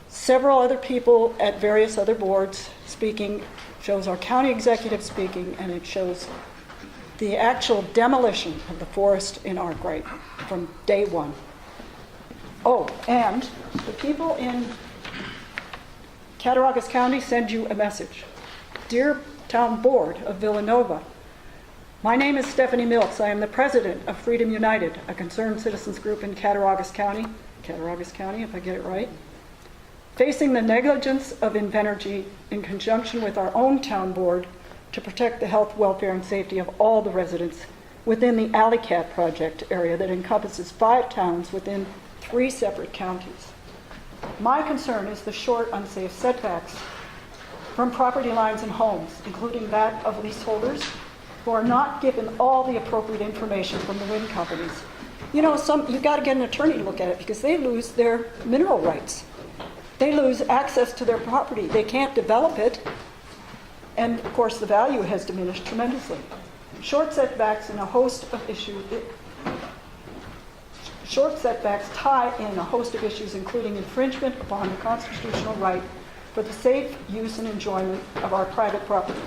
several other people at various other boards speaking, shows our county executive speaking, and it shows the actual demolition of the forest in Arkwright from day one. Oh, and the people in Cattaraugus County send you a message. Dear Town Board of Villanova, my name is Stephanie Milks. I am the president of Freedom United, a concerned citizens group in Cattaraugus County, if I get it right, facing the negligence of Invenergy in conjunction with our own town board to protect the health, welfare, and safety of all the residents within the Alley Cat project area that encompasses 5 towns within 3 separate counties. My concern is the short, unsafe setbacks from property lines and homes, including that of leaseholders who are not given all the appropriate information from the wind companies You know, you got to get an attorney to look at it because they lose their mineral rights. They lose access to their property. They can't develop it. And of course, the value has diminished tremendously. Short setbacks and a host of issues. Short setbacks tie in a host of issues, including infringement upon the constitutional right for the safe use and enjoyment of our private properties.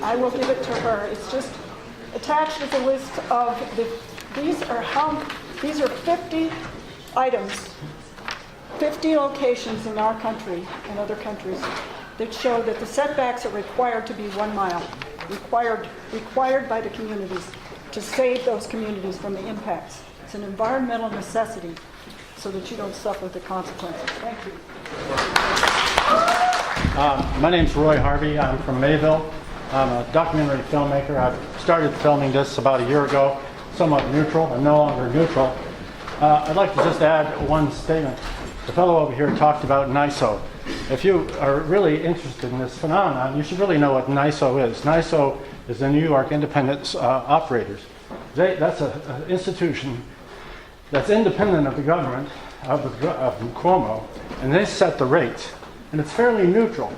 I will give it to her. It's just attached is a list of these are 50 items, 50 locations in our country and other countries that show that the setbacks are required to be 1 mile, required by the communities to save those communities from the impacts. It's an environmental necessity so that you don't suffer the consequences. Thank you. My name's Roy Harvey. I'm from Mayville. I'm a documentary filmmaker. I started filming this about a year ago, somewhat neutral. I'm no longer neutral. I'd like to just add one statement. The fellow over here talked about NISO. If you are really interested in this phenomenon, you should really know what NISO is. NISO is the New York Independent Operators. That's an institution that's independent of the government, of Cuomo, and they set the rates. And it's fairly neutral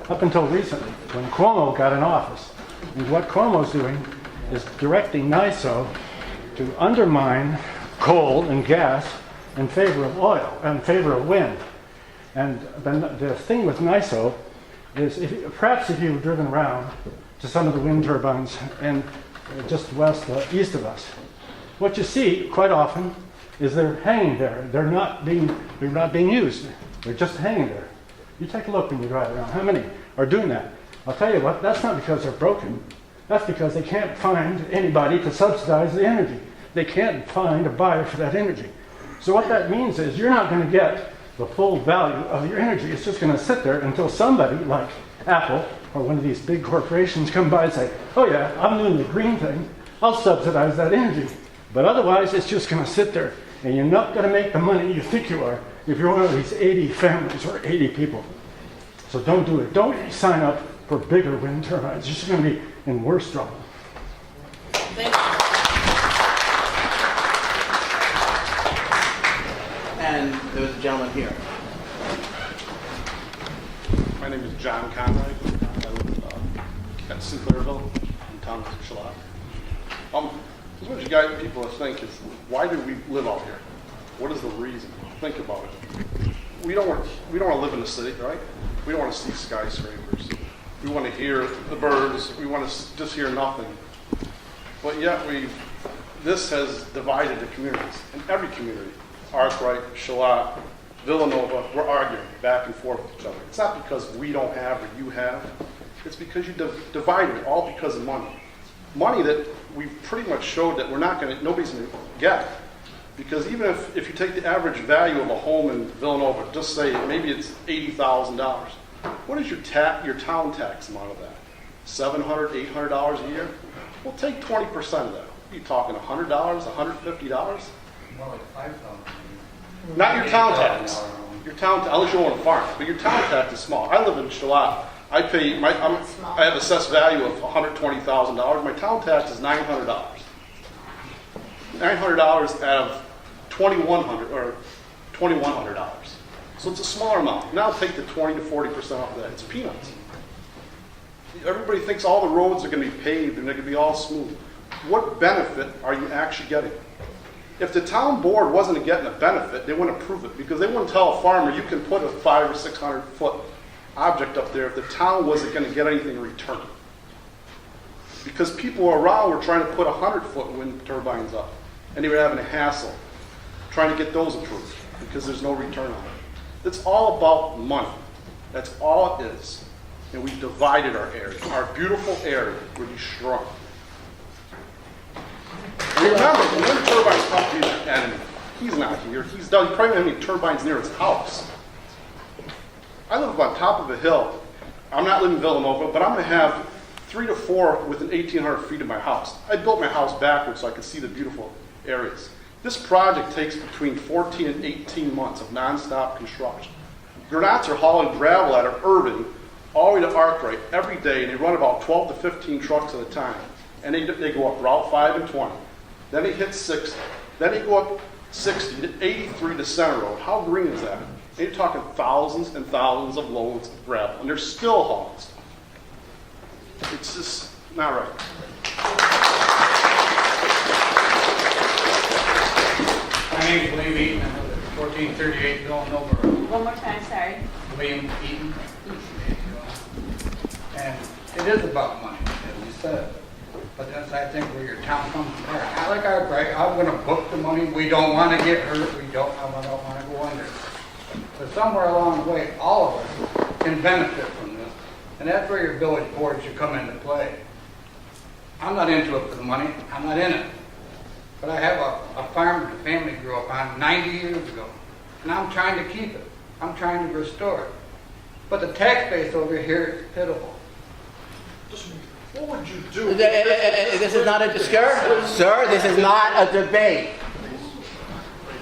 up until recently when Cuomo got in office. And what Cuomo's doing is directing NISO to undermine coal and gas in favor of oil, in favor of wind. And the thing with NISO is, perhaps if you've driven around to some of the wind turbines and just east of us, what you see quite often is they're hanging there. They're not being used. They're just hanging there. You take a look when you drive around. How many are doing that? I'll tell you what, that's not because they're broken. That's because they can't find anybody to subsidize the energy. They can't find a buyer for that energy. So what that means is you're not going to get the full value of your energy. It's just going to sit there until somebody like Apple or one of these big corporations come by and say, oh yeah, I'm doing the green thing. I'll subsidize that energy. But otherwise, it's just going to sit there. And you're not going to make the money you think you are if you're one of these 80 families or 80 people. So don't do it. Don't sign up for bigger wind turbines. You're just going to be in worse trouble. Thank you. And there's a gentleman here. My name is John Conroy. I live at Sinclairville in town of Shalott. What you guys people think is, why do we live out here? What is the reason? Think about it. We don't want to live in the city, right? We don't want to see skyscrapers. We want to hear the birds. We want to just hear nothing. But yet this has divided the communities. In every community, Arkwright, Shalott, Villenova, we're arguing back and forth with each other. It's not because we don't have or you have. It's because you divided, all because of money. Money that we've pretty much showed that nobody's going to get. Because even if you take the average value of a home in Villanova, just say maybe it's $80,000. What is your town tax amount of that? $700, $800 a year? Well, take 20% of that. Are you talking $100, $150? More like $5,000. Not your town tax. Unless you own a farm. But your town tax is small. I live in Shalott. I have assessed value of $120,000. My town tax is $900. $900 out of $2,100 or $2,100. So it's a smaller amount. Now take the 20 to 40% off of that. It's peanuts. Everybody thinks all the roads are going to be paved and they're going to be all smooth. What benefit are you actually getting? If the town board wasn't getting a benefit, they wouldn't approve it because they wouldn't tell a farmer you can put a 500 or 600 foot object up there if the town wasn't going to get anything in return. Because people around were trying to put 100-foot wind turbines up, and they were having a hassle trying to get those approved because there's no return on it. It's all about money. That's all it is. And we divided our area. Our beautiful area were destroyed. And remember, the wind turbine company, and he's not here, he probably doesn't have any turbines near his house. I live on top of a hill. I'm not living in Villanova, but I'm going to have 3 to 4 within 1,800 feet of my house. I built my house backwards so I could see the beautiful areas. This project takes between 14 and 18 months of nonstop construction. Granats are hauling gravel out of Irving all the way to Arkwright every day, and they run about 12 to 15 trucks at a time. and they go up Route 5 and 20. Then it hits 60. Then it go up 60 to 83 to Center Road. How green is that? And you're talking thousands and thousands of loads of gravel, and they're still hauling stuff. It's just not right. My name's William Eaton. I live at 1438 Villanova Road. One more time, sorry. William Eaton. And it is about money, as you said. But that's, I think, where your town comes apart. I like our break. I'm going to book the money. We don't want to get hurt. I don't want to go under. But somewhere along the way, all of us can benefit from this. And that's where your village board should come into play. I'm not into it for the money. I'm not in it. But I have a farm that the family grew up on 90 years ago. And I'm trying to keep it. I'm trying to restore it. But the tax base over here is pitiful. What would you do? This is not a sir, this is not a debate.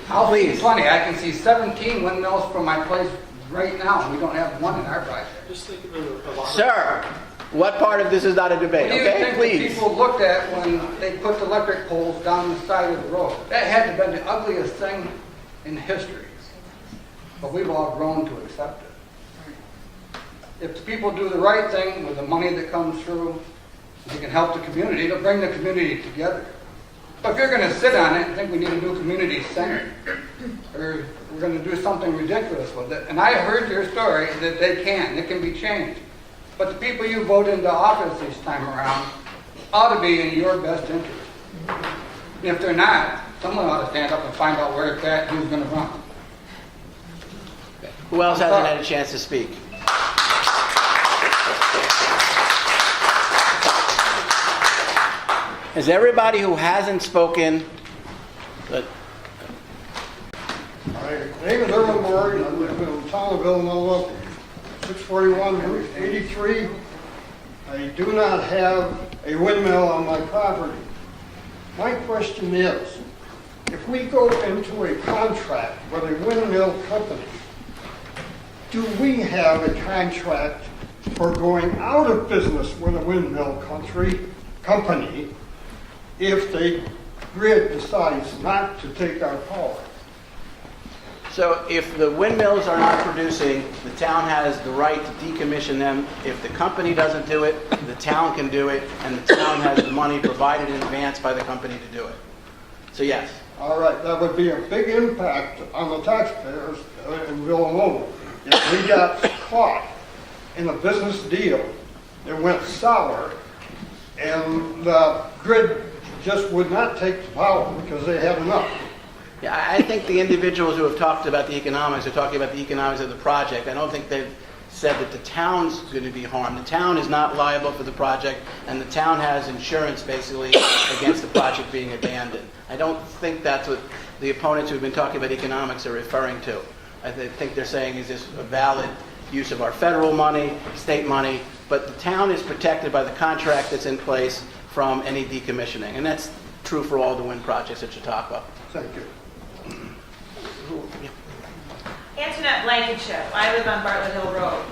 I'll see plenty. I can see 17 windmills from my place right now. We don't have one in our project. Just think of it a lot. Sir, what part of this is not a debate? What do you Okay, think please. the people looked at when they put the electric poles down the side of the road? That had to have been the ugliest thing in history. But we've all grown to accept it. If the people do the right thing with the money that comes through, they can help the community. It'll bring the community together. But if you're going to sit on it and think we need a new community center, or we're going to do something ridiculous with it, and I heard your story that it can be changed. But the people you vote into office this time around ought to be in your best interest. And if they're not, someone ought to stand up and find out where it's at and who's going to run. Who else hasn't had a chance to speak? Is everybody who hasn't spoken? My name is Irvin Morgan. I live in the town of Villanova, 641 Route 83. I do not have a windmill on my property. My question is, if we go into a contract with a windmill company, do we have a contract for going out of business with a windmill company if the grid decides not to take our power? So if the windmills are not producing, the town has the right to decommission them. If the company doesn't do it, the town can do it, and the town has the money provided in advance by the company to do it. So yes. All right, that would be a big impact on the taxpayers in Villanova. If we got caught in a business deal that went sour and the grid just would not take the power because they had enough. Yeah, I think the individuals who have talked about the economics are talking about the economics of the project. I don't think they've said that the town's going to be harmed. The town is not liable for the project, and the town has insurance basically against the project being abandoned. I don't think that's what the opponents who've been talking about economics are referring to. I think they're saying, is this a valid use of our federal money, state money? But the town is protected by the contract that's in place from any decommissioning. And that's true for all the wind projects at Chautauqua. Thank you. Antoinette Blankenship. I live on Bartlett Hill Road.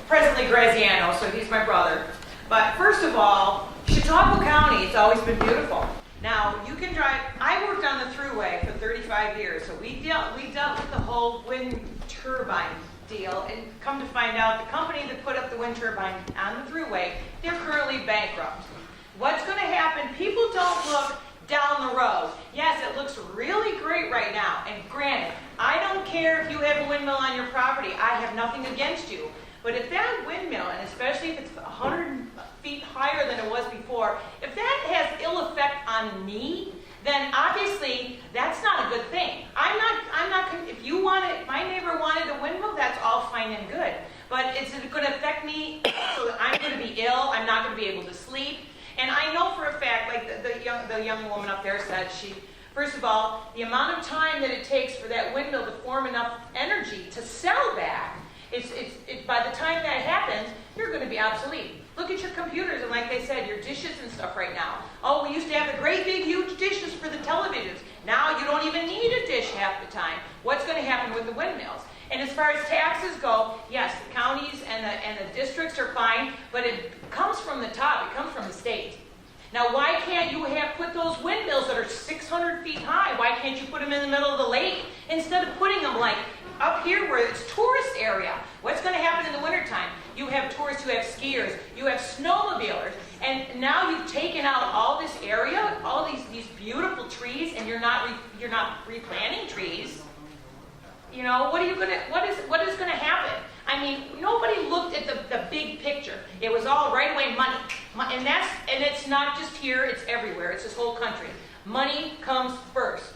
Presently Graziano, so he's my brother. But first of all, Chautauqua County, it's always been beautiful. Now, you can drive, I worked on the thruway for 35 years, so we dealt with the whole wind turbine deal, and come to find out the company that put up the wind turbine on the thruway, they're currently bankrupt. What's going to happen, people don't look down the road. Yes, it looks really great right now, and granted, I don't care if you have a windmill on your property, I have nothing against you. But if that windmill, and especially if it's 100 feet higher than it was before, if that has ill effect on me, then obviously that's not a good thing. I'm not, if you want it, my neighbor wanted a windmill, that's all fine and good. But is it going to affect me so that I'm going to be ill, I'm not going to be able to sleep? And I know for a fact, like the young woman up there said, first of all, the amount of time that it takes for that windmill to form enough energy to sell back, by the time that happens, you're going to be obsolete. Look at your computers and, like they said, your dishes and stuff right now. Oh, we used to have the great big huge dishes for the televisions. Now you don't even need a dish half the time. What's going to happen with the windmills? And as far as taxes go, yes, the counties and the districts are fine, but it comes from the top, it comes from the state. Now, why can't you put those windmills that are 600 feet high, why can't you put them in the middle of the lake instead of putting them like up here where it's tourist area? What's going to happen in the wintertime? You have tourists, you have skiers, you have snowmobilers, and now you've taken out all this area, all these beautiful trees, and you're not replanting trees. You know, what is going to happen? I mean, nobody looked at the big picture. It was all right away money. And it's not just here, it's everywhere. It's this whole country. Money comes first.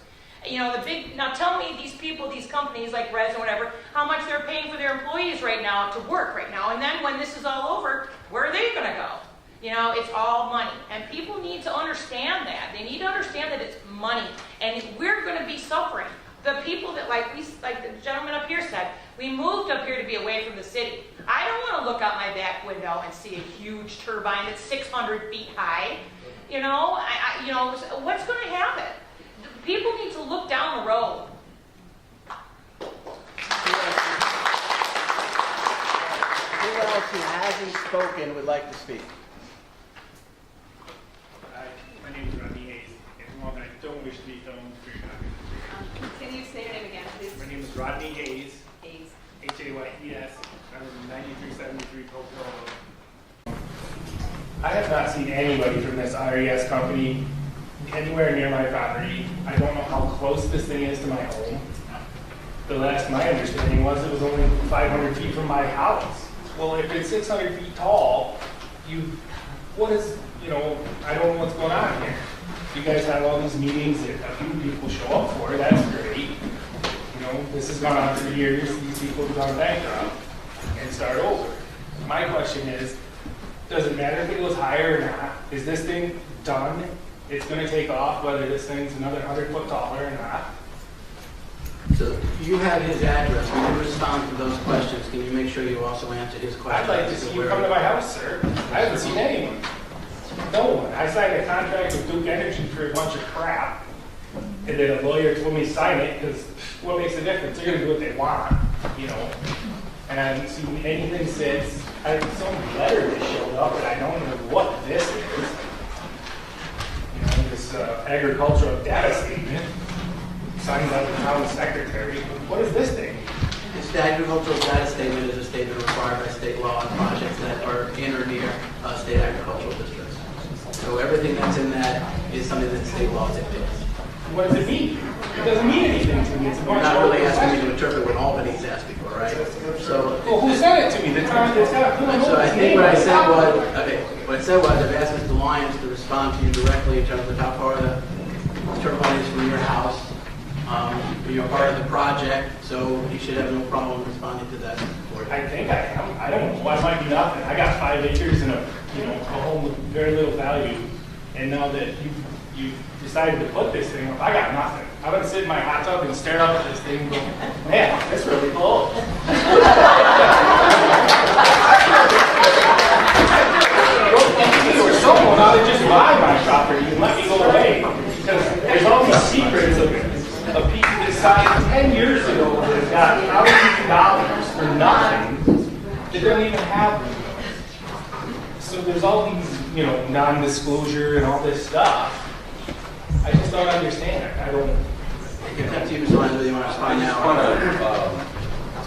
You know, now tell me these people, these companies like Res and whatever, how much they're paying for their employees right now to work right now. And then when this is all over, where are they going to go? You know, it's all money. And people need to understand that. They need to understand that it's money. And we're going to be suffering. The people that, like the gentleman up here said, we moved up here to be away from the city. I don't want to look out my back window and see a huge turbine that's 600 feet high. You know, what's going to happen? People need to look down the road. Who else who hasn't spoken would like to speak? My name is Rodney Hayes. And I don't wish to be filmed for your document. Can you say your name again, please? My name is Rodney Hayes. Hayes. Hayes. I live in 9373 Coke Road. I have not seen anybody from this RES company anywhere near my property. I don't know how close this thing is to my home. My understanding was it was only 500 feet from my house. Well, if it's 600 feet tall, I don't know what's going on here. You guys have all these meetings that a few people show up for. That's great. You know, this has gone on for years. These people have gone bankrupt and start over. My question is, does it matter if it goes higher or not? Is this thing done? It's going to take off whether this thing's another 100 foot taller or not. So you have his address. When you respond to those questions, can you make sure you also answer his questions? I'd like to see you come to my house, sir. I haven't seen anyone. No one. I signed a contract with Duke Energy for a bunch of crap. And then a lawyer told me to sign it because what makes the difference? They're going to do what they want, you know. And I haven't seen anything since. I have some letter that showed up and I don't know what this is. You know, this agricultural data statement signed by the town secretary. What is this thing? This agricultural data statement is a statement required by state law on projects that are in or near state agricultural districts. So everything that's in that is something that state law dictates. What does it mean? It doesn't mean anything to me. It's a bunch You're not really of asking me to interpret what Albany's asking for, right? So, well, who said it to me? The town that's got so I think what I said was, I've asked Mr. Lyons to respond to you directly in terms of how far the turbine is from your house. You're part of the project, so you should have no problem responding to that. I think I am. I don't know. I might be nothing. I got 5 acres and a home with very little value. And now that you decided to put this thing up, I got nothing. I'm gonna sit in my hot tub and stare up at this thing and go, man, that's really cool. Or someone ought to just buy my property and let me go away. Because there's all these secrets of people that signed 10 years ago that got thousands of dollars for nothing that don't even have them. So there's all these, non-disclosure and all this stuff. I just don't understand it. I don't. It's up to you, Mr. Lyons, whether you want to respond now. I just want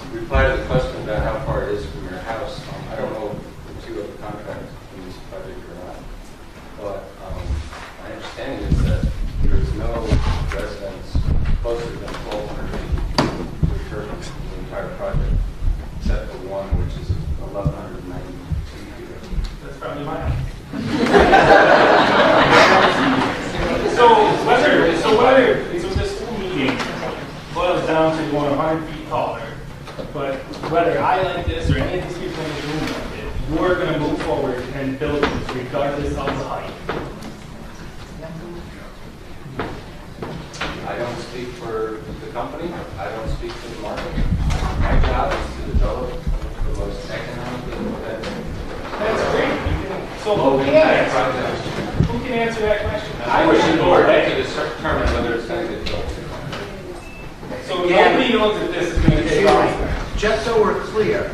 to reply to the question about how far it is from your house. I don't know if you have a contract in this project or not, but my understanding is that there's no residence closer than 1,200 feet to the turbine in the entire project, except for one, which is 1,192 feet. That's probably mine. So this whole meeting boils down to going 100 feet taller, but whether I like this or any of these people in this room like it, we're going to move forward and build this regardless of the height. I don't speak for the company. I don't speak for the market. My job is to develop the most economically competitive. That's great. So who can answer that question? I wish the board to determine whether it's going to get built. So nobody knows if this is going to take off. Just so we're clear,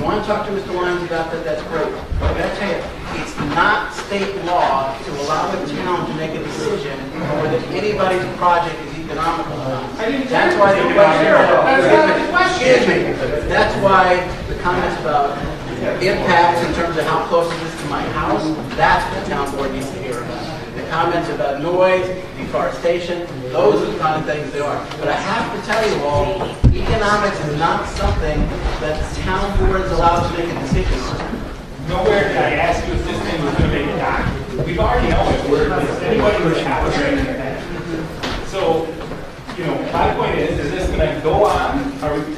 you want to talk to Mr. Lyons about that, that's great. But I gotta tell you, it's not state law to allow the town to make a decision whether anybody's project is economical. That's why the question, excuse me, that's why the comments about impacts in terms of how close it is to my house, that's what the town board needs to hear about. The comments about noise, deforestation, those are the kind of things they are. But I have to tell you all, economics is not something that the town board is allowed to make a decision on. Nowhere did I ask you if this thing was going to make a dime. We've already known it. Anybody would have a training in that. So, you know, my point is this going to go on?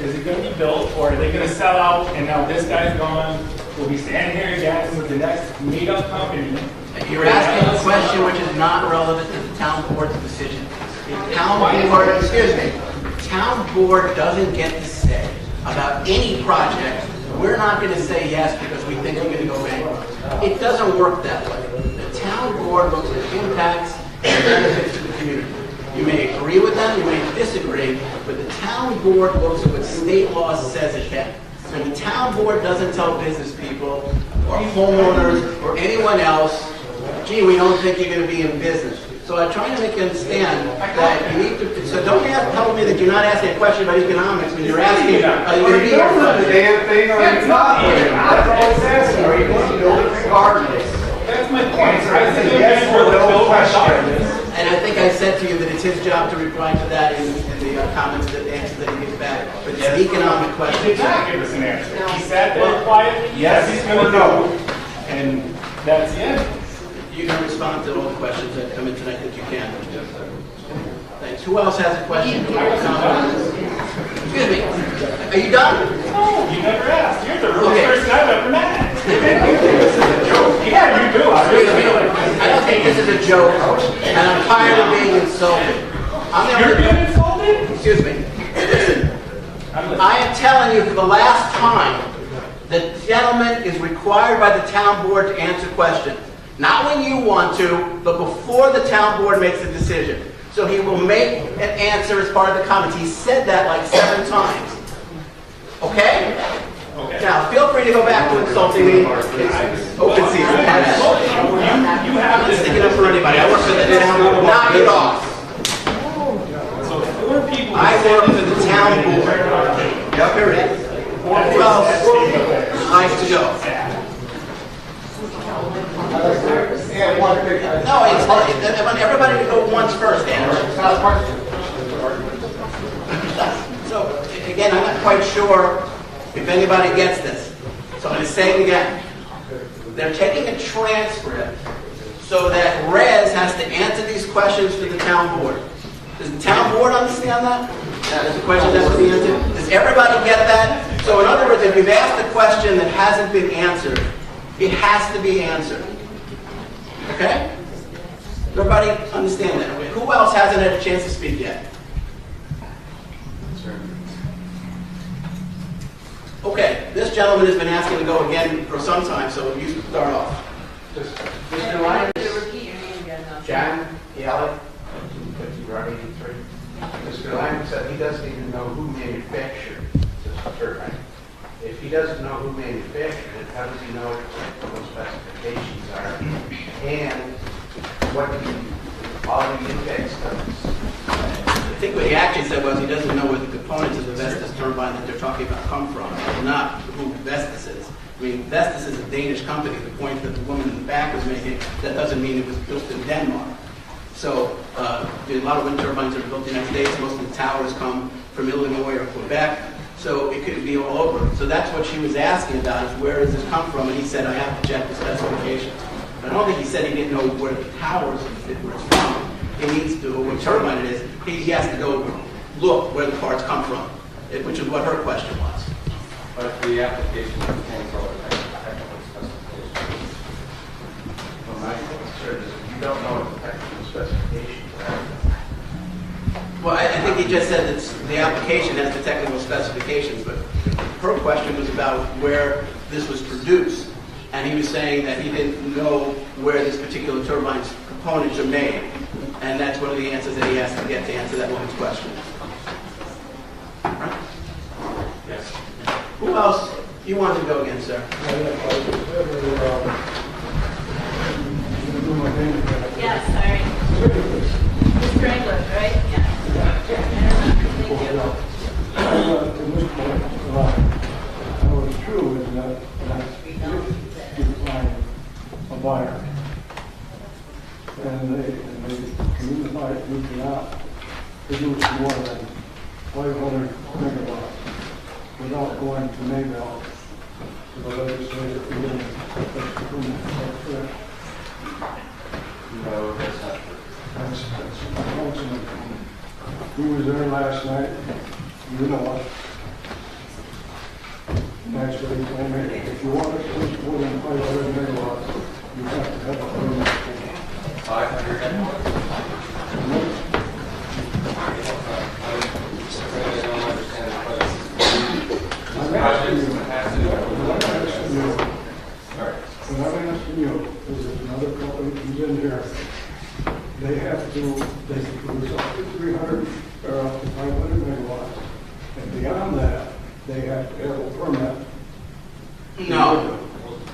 Is it going to be built? Or are they going to sell out and now this guy's gone? We'll be standing here again with the next made-up company. You're asking a question which is not relevant to the town board's decision. The town board, excuse me, town board doesn't get to say about any project, we're not going to say yes because we think you're going to go bankrupt. It doesn't work that way. The town board looks at impacts and benefits to the community. You may agree with them, you may disagree, but the town board looks at what state law says it can. And the town board doesn't tell business people or homeowners or anyone else, gee, we don't think you're going to be in business. So I'm trying to make you understand that you need to, so don't tell me that you're not asking a question about economics when you're asking, are you going to be here for the damn thing or you're not here? That's all it's asking. Are you going to build it regardless? That's my point. I think yes or no question. And I think I said to you that it's his job to reply to that in the comments, that answer that he gives back. But it's an economic question. He did not give us an answer. He sat there quietly, yes, he's going to go. And that's the end. You can respond to all the questions that come in tonight that you can. Thanks. Who else has a question? Excuse me. Are you done? No, you never asked. You're the rudest person I've ever met. This is a joke. Yeah, you do. I don't think this is a joke, and I'm tired of being insulted. You're being insulted? Excuse me. Listen. I am telling you for the last time that the gentleman is required by the town board to answer questions. Not when you want to, but before the town board makes a decision. So he will make an answer as part of the comments. He said that like 7 times. Okay? Okay. Now, feel free to go back to insulting me. It's open season. You have to stick it up for anybody. I work for the town. Knock it off. So 4 people. I work for the town board. Yep, here it is. Who else likes to go? No, I want everybody to go once first, Andrew. So, again, I'm not quite sure if anybody gets this. So I'm going to say it again. They're taking a transcript so that Rez has to answer these questions to the town board. Does the town board understand that? Does the question have to be answered? Does everybody get that? So in other words, if you've asked a question that hasn't been answered, it has to be answered. Okay? Everybody understand that? Who else hasn't had a chance to speak yet? Okay, this gentleman has been asking to go again for some time, so you start off. Mr. Lyons? John Yalek, 50-83. Mr. Lyons said he doesn't even know who manufactured this turbine. If he doesn't know who manufactured it, how does he know what the technical specifications are and what all the impact studies? I think what he actually said was he doesn't know where the components of the Vestas turbine that they're talking about come from, not who Vestas is. I mean, Vestas is a Danish company. The point that the woman in the back was making, that doesn't mean it was built in Denmark. So a lot of wind turbines that are built in the United States. Most of the towers come from Illinois or Quebec. So it could be all over. So that's what she was asking about, is where does this come from? And he said, I have to check the specifications. But I don't think he said he didn't know where the towers, where it's from. He needs to, what turbine it is, he has to go look where the parts come from, which is what her question was. But if the application contains all the technical specifications. Well, my concern is if you don't know what the technical specifications are. Well, I think he just said that the application has the technical specifications, but her question was about where this was produced. And he was saying that he didn't know where this particular turbine's components are made. And that's one of the answers that he has to get to answer that woman's question. Right? Yes. Who else You wanted to go again, sir? Yes, sorry. Mr. English, right? Yeah. I was true is that if you find a buyer and they communicate it, you cannot produce more than 500 megawatts without going to Maybell to the legislative committee. No, that's not true. That's my councilman. He was there last night. You know what? That's what he told me. If you want to push more than 500 megawatts, you have to have a permit. 500 megawatts? I don't understand the question. I'm asking you, because there's another company who's in here. They have to, they can produce up to 300 or up to 500 megawatts. And beyond that, they have to have a permit. No.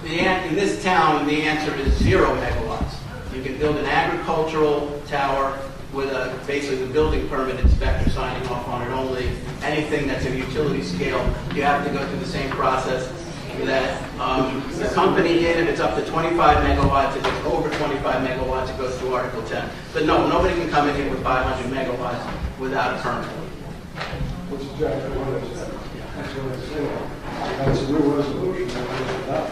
In this town, the answer is 0 megawatts. You can build an agricultural tower with basically the building permit inspector signing off on it only. Anything that's a utility scale, you have to go through the same process that the company did. If it's up to 25 megawatts, if it's over 25 megawatts, it goes through Article 10. But no, nobody can come in here with 500 megawatts without a permit. That's exactly what I said. That's what I said. That's a new resolution.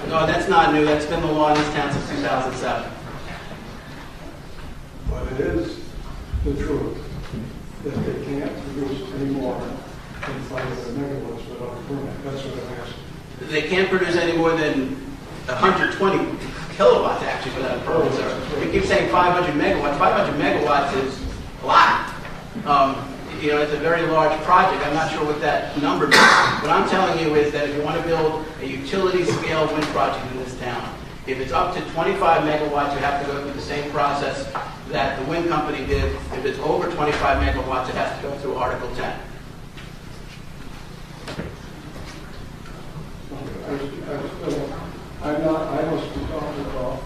No, that's not new. That's been the law in this town since 2007. But it is the truth that they can't produce any more than 500 megawatts without a permit. That's what I'm asking. They can't produce any more than 120 kilowatts actually without a permit, sir. We keep saying 500 megawatts. 500 megawatts is a lot. You know, it's a very large project. I'm not sure what that number is. What I'm telling you is that if you want to build a utility scale wind project in this town, if it's up to 25 megawatts, you have to go through the same process that the wind company did. If it's over 25 megawatts, it has to go through Article 10. I must be talking about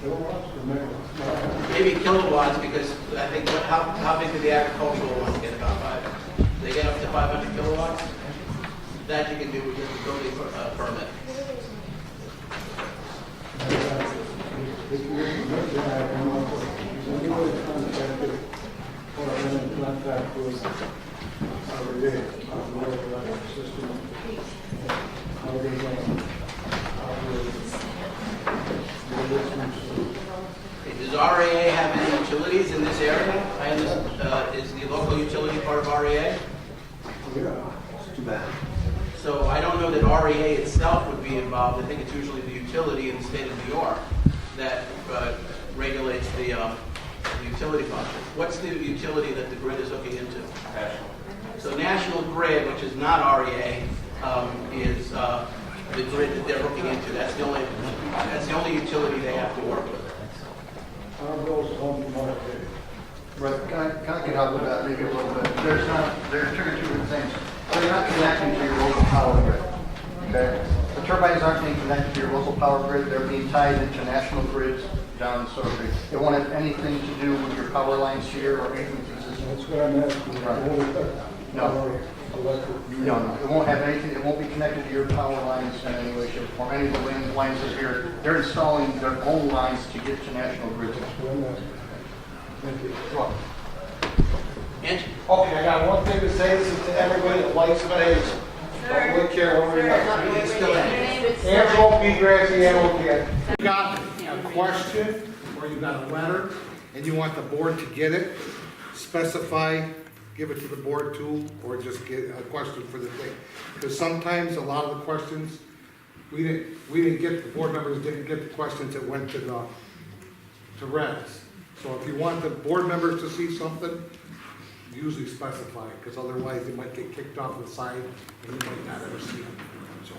kilowatts or megawatts. Maybe kilowatts, because I think how big do the agricultural ones get? About 5. They get up to 500 kilowatts. That you can do with your building permit. If you're anybody contacted or in contact with our REA, our local electric system, how they're going to operate Does REA have any utilities in this area? I understand, is the local utility part of REA? Yeah, it's too bad. So I don't know that REA itself would be involved. I think it's usually the utility in the state of New York that regulates the utility function. What's the utility that the grid is hooking into? National. So National Grid, which is not REA, is the grid that they're hooking into. That's the only utility they have to work with. Our bills come from REA. Right, can I get out with that maybe a little bit? They're two different things. They're not connecting to your local power grid, okay? The turbines aren't being connected to your local power grid. They're being tied into national grids down in Sophie. It won't have anything to do with your power lines here or anything to this. That's what I'm asking. No. No, it won't have anything, it won't be connected to your power lines in any way, shape, or form. Any of the lines that are here, they're installing their own lines to get to national grids. Thank you. Angie? Okay, I got one thing to say. This is to everybody that likes space. Don't care what we Angelo P. Graziano again. You got a question or you got a letter and you want the board to get it, specify, give it to the board too, or just get a question for the thing. Because sometimes a lot of the questions, we didn't get, the board members didn't get the questions that went to Reds. So if you want the board members to see something, usually specify it, because otherwise it might get kicked off the side and you might not ever see it. So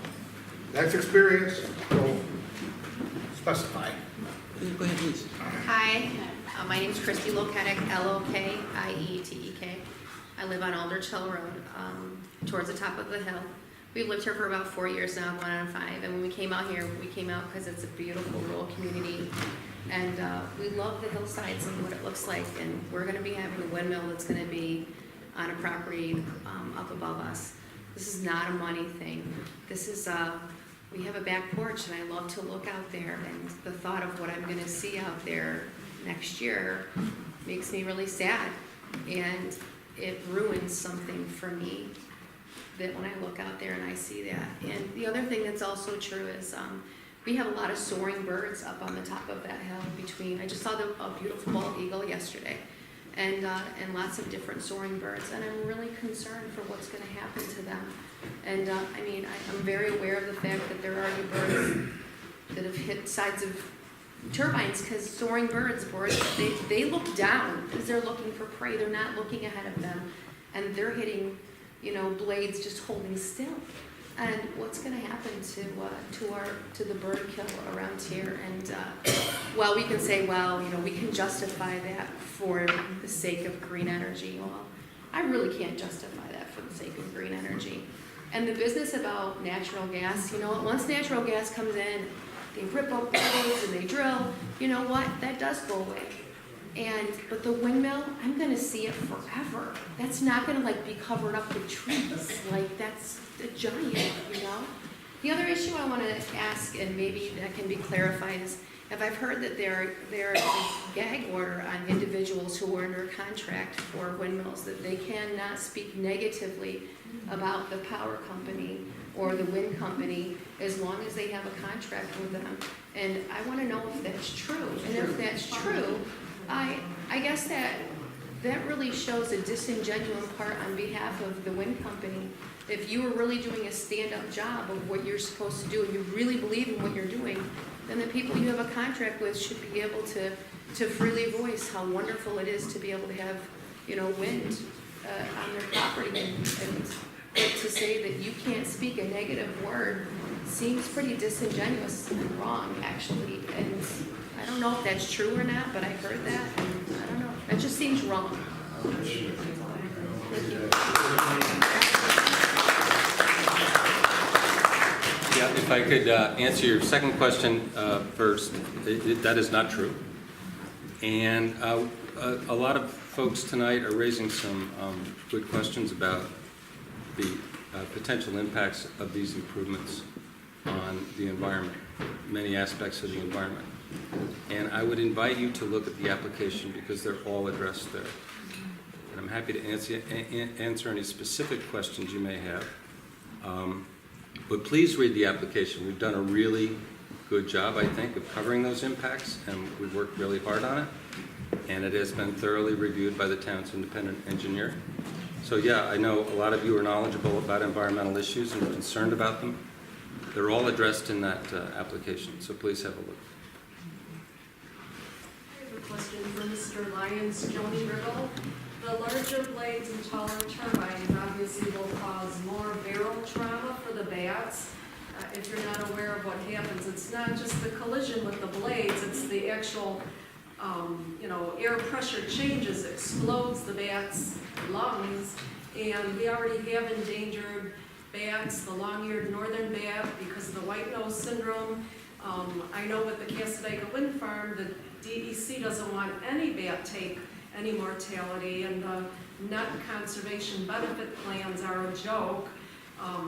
that's experience, so specify. Go ahead, please. Hi, my name is Christy Loketic, Lokietek. I live on Aldrich Hill Road, towards the top of the hill. We've lived here for about 4 years now, going on 5. And when we came out here, we came out because it's a beautiful rural community. And we love the hillsides and what it looks like. And we're going to be having a windmill that's going to be on a property up above us. This is not a money thing. This is, we have a back porch and I love to look out there. And the thought of what I'm going to see out there next year makes me really sad. And it ruins something for me that when I look out there and I see that. And the other thing that's also true is we have a lot of soaring birds up on the top of that hill between, I just saw a beautiful bald eagle yesterday, and lots of different soaring birds, and I'm really concerned for what's going to happen to them. And I mean, I'm very aware of the fact that there are already birds that have hit sides of turbines, because soaring birds, they look down because they're looking for prey. They're not looking ahead of them, and they're hitting, you know, blades just holding still. And what's going to happen to the bird kill around here? And well, we can say, well, you know, we can justify that for the sake of green energy. Well, I really can't justify that for the sake of green energy. And the business about natural gas, you know, once natural gas comes in, they rip up roads and they drill. You know what? That does go away. But the windmill, I'm going to see it forever. That's not going to like be covered up with trees. Like that's a giant, you know. The other issue I want to ask, and maybe that can be clarified, is if I've heard that there is a gag order on individuals who are under contract for windmills, that they cannot speak negatively about the power company or the wind company as long as they have a contract with them. And I want to know if that's true. And if that's true, I guess that really shows a disingenuous part on behalf of the wind company. If you were really doing a stand-up job of what you're supposed to do and you really believe in what you're doing, then the people you have a contract with should be able to freely voice how wonderful it is to be able to have, you know, wind on their property. And to say that you can't speak a negative word seems pretty disingenuous and wrong, actually. And I don't know if that's true or not, but I heard that, and I don't know. It just seems wrong. Thank you. Yeah, if I could answer your second question first, that is not true. And a lot of folks tonight are raising some good questions about the potential impacts of these improvements on the environment, many aspects of the environment. And I would invite you to look at the application because they're all addressed there. And I'm happy to answer any specific questions you may have. But please read the application. We've done a really good job, I think, of covering those impacts, and we've worked really hard on it. And it has been thoroughly reviewed by the town's independent engineer. So yeah, I know a lot of you are knowledgeable about environmental issues and are concerned about them. They're all addressed in that application, so please have a look. I have a question for Mr. Lyons, Joni Riggle. The larger blades and taller turbines obviously will cause more barrel trauma for the bats. If you're not aware of what happens, it's not just the collision with the blades, it's the actual air pressure changes, explodes the bat's lungs, and we already have endangered bats, the long-eared northern bat, because of the white nose syndrome. I know with the Casadega Wind Farm, the DEC doesn't want any bat take any mortality, and the net conservation benefit plans are a joke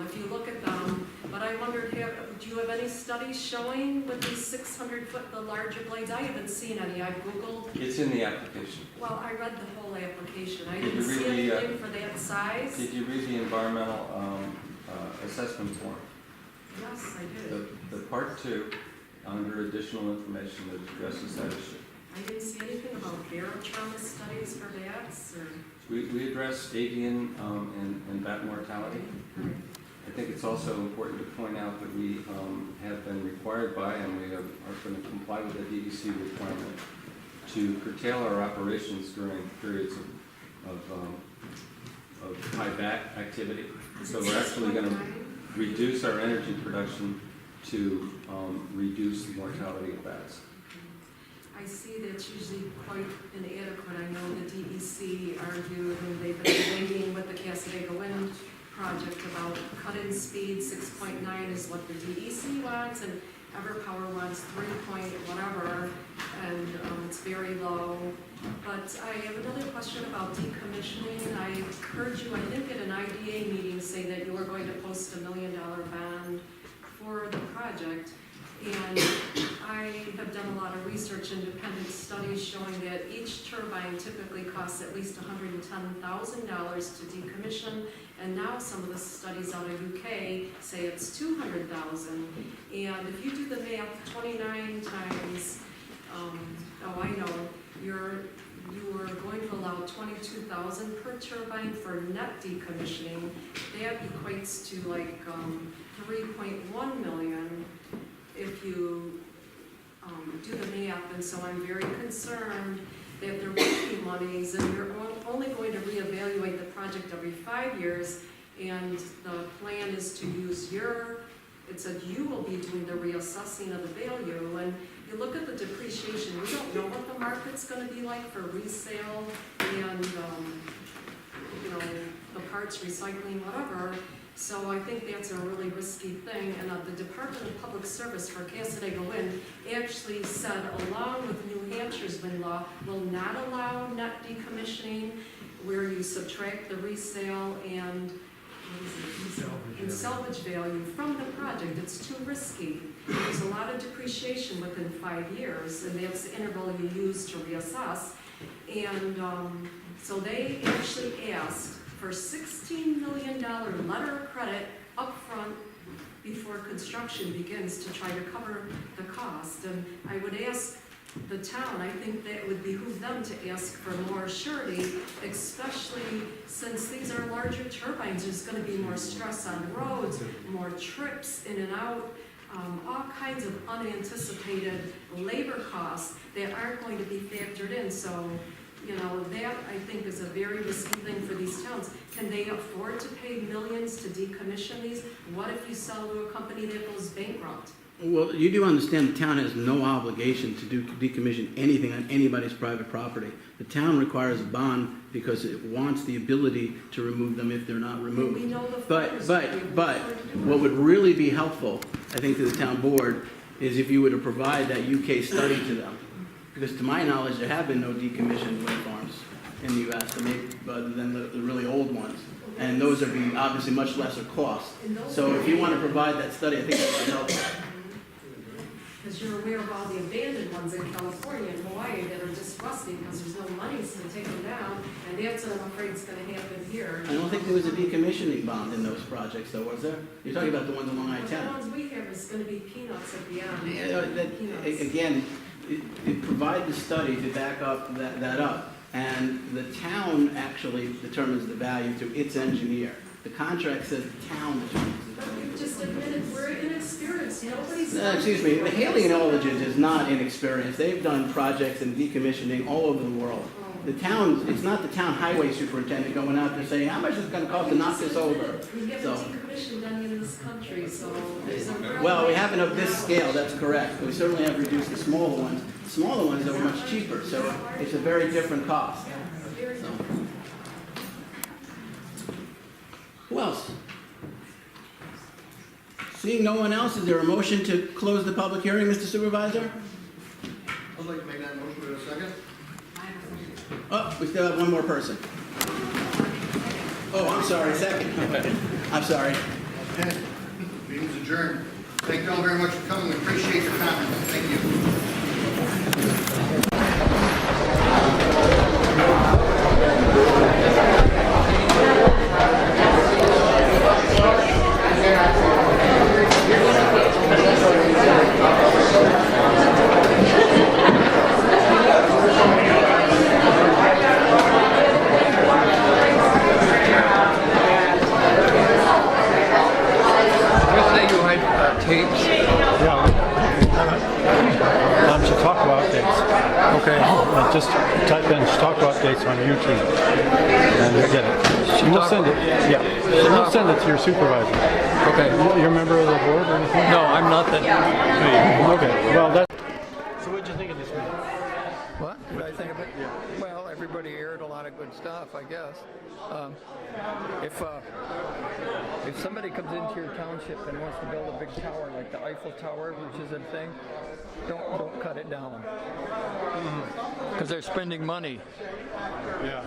if you look at them. But I wondered, do you have any studies showing with these 600-foot, the larger blades? I haven't seen any. I've Googled. It's in the application. Well, I read the whole application. I didn't see anything for that size. Did you read the environmental assessment form? Yes, I did. The part 2, under additional information, that addresses that issue. I didn't see anything about barrel trauma studies for bats, or... We address avian and bat mortality. I think it's also important to point out that we have been required by, and we are going to comply with the DEC requirement, to curtail our operations during periods of high bat activity. So we're actually going to reduce our energy production to reduce the mortality of bats. I see that's usually quite inadequate. I know the DEC argued, and they've been debating with the Casadega Wind project about cut-in speed. 6.9 is what the DEC wants, and EverPower wants 3 point whatever, and it's very low. But I have another question about decommissioning. I heard you, I think, at an IDA meeting say that you were going to post $1 million bond for the project. And I have done a lot of research, independent studies showing that each turbine typically costs at least $110,000 to decommission. And now some of the studies out of UK say it's $200,000. And if you do the math, 29 times, oh, I know, you are going to allow $22,000 per turbine for net decommissioning. That equates to like 3.1 million if you do the math. And so I'm very concerned that there won't be monies, and you're only going to reevaluate the project every 5 years, and the plan is to use it said you will be doing the reassessing of the value. And you look at the depreciation, we don't know what the market's going to be like for resale and you know, the parts recycling, whatever. So I think that's a really risky thing. And the Department of Public Service for Casadega Wind actually said, along with New Hampshire's wind law, will not allow net decommissioning where you subtract the resale and salvage value from the project. It's too risky. There's a lot of depreciation within 5 years, and that's the interval you use to reassess. And so they actually asked for $16 million letter of credit upfront before construction begins to try to cover the cost. And I would ask the town, I think that would behoove them to ask for more surety, especially since these are larger turbines. There's going to be more stress on roads, more trips in and out, all kinds of unanticipated labor costs that aren't going to be factored in. So, you know, that I think is a very risky thing for these towns. Can they afford to pay millions to decommission these? What if you sell to a company that goes bankrupt? Well, you do understand the town has no obligation to decommission anything on anybody's private property. The town requires a bond because it wants the ability to remove them if they're not removed. We know the But what would really be helpful, I think, to the town board is if you were to provide that UK study to them. Because to my knowledge, there have been no decommissioned wind farms in the U.S. other than the really old ones. And those are obviously much lesser cost. So if you want to provide that study, I think that would help. Because you're aware of all the abandoned ones in California and Hawaii that are just rusting because there's no money to take them down, and that's what I'm afraid is going to happen here. I don't think there was a decommissioning bond in those projects, though, was there? You're talking about the ones along I-10. The ones we have is going to be peanuts at the end. Again, it provide the study to back up that up, and the town actually determines the value through its engineer. The contract says the town determines the value. You just admitted we're inexperienced. Nobody's. Excuse me, the Haley Intelligence is not inexperienced. They've done projects in decommissioning all over the world. The town, it's not the town highway superintendent going out there saying, how much is it going to cost to knock this over? We haven't decommissioned any in this country, so there's a well, we haven't of this scale, that's correct. We certainly have reduced the smaller ones. The smaller ones that were much cheaper, so it's a very different cost. So. Who else? Seeing no one else, is there a motion to close the public hearing, Mr. Supervisor? I'd like to make that motion in a second. Oh, we still have one more person. Oh, I'm sorry, second. I'm sorry. Okay, meeting's adjourned. Thank you all very much for coming. We appreciate your comments. Thank you. Just type in Chautauqua updates on YouTube, and you'll get it. And we'll send it. Yeah, and we'll send it to your supervisor. Okay. You're a member of the board or anything? No, I'm not that. Okay. Well, that's. So what did you think of this meeting? What did I think of it? Yeah. Well, everybody aired a lot of good stuff, I guess. If somebody comes into your township and wants to build a big tower like the Eiffel Tower, which is a thing, don't cut it down. Because they're spending money. Yeah.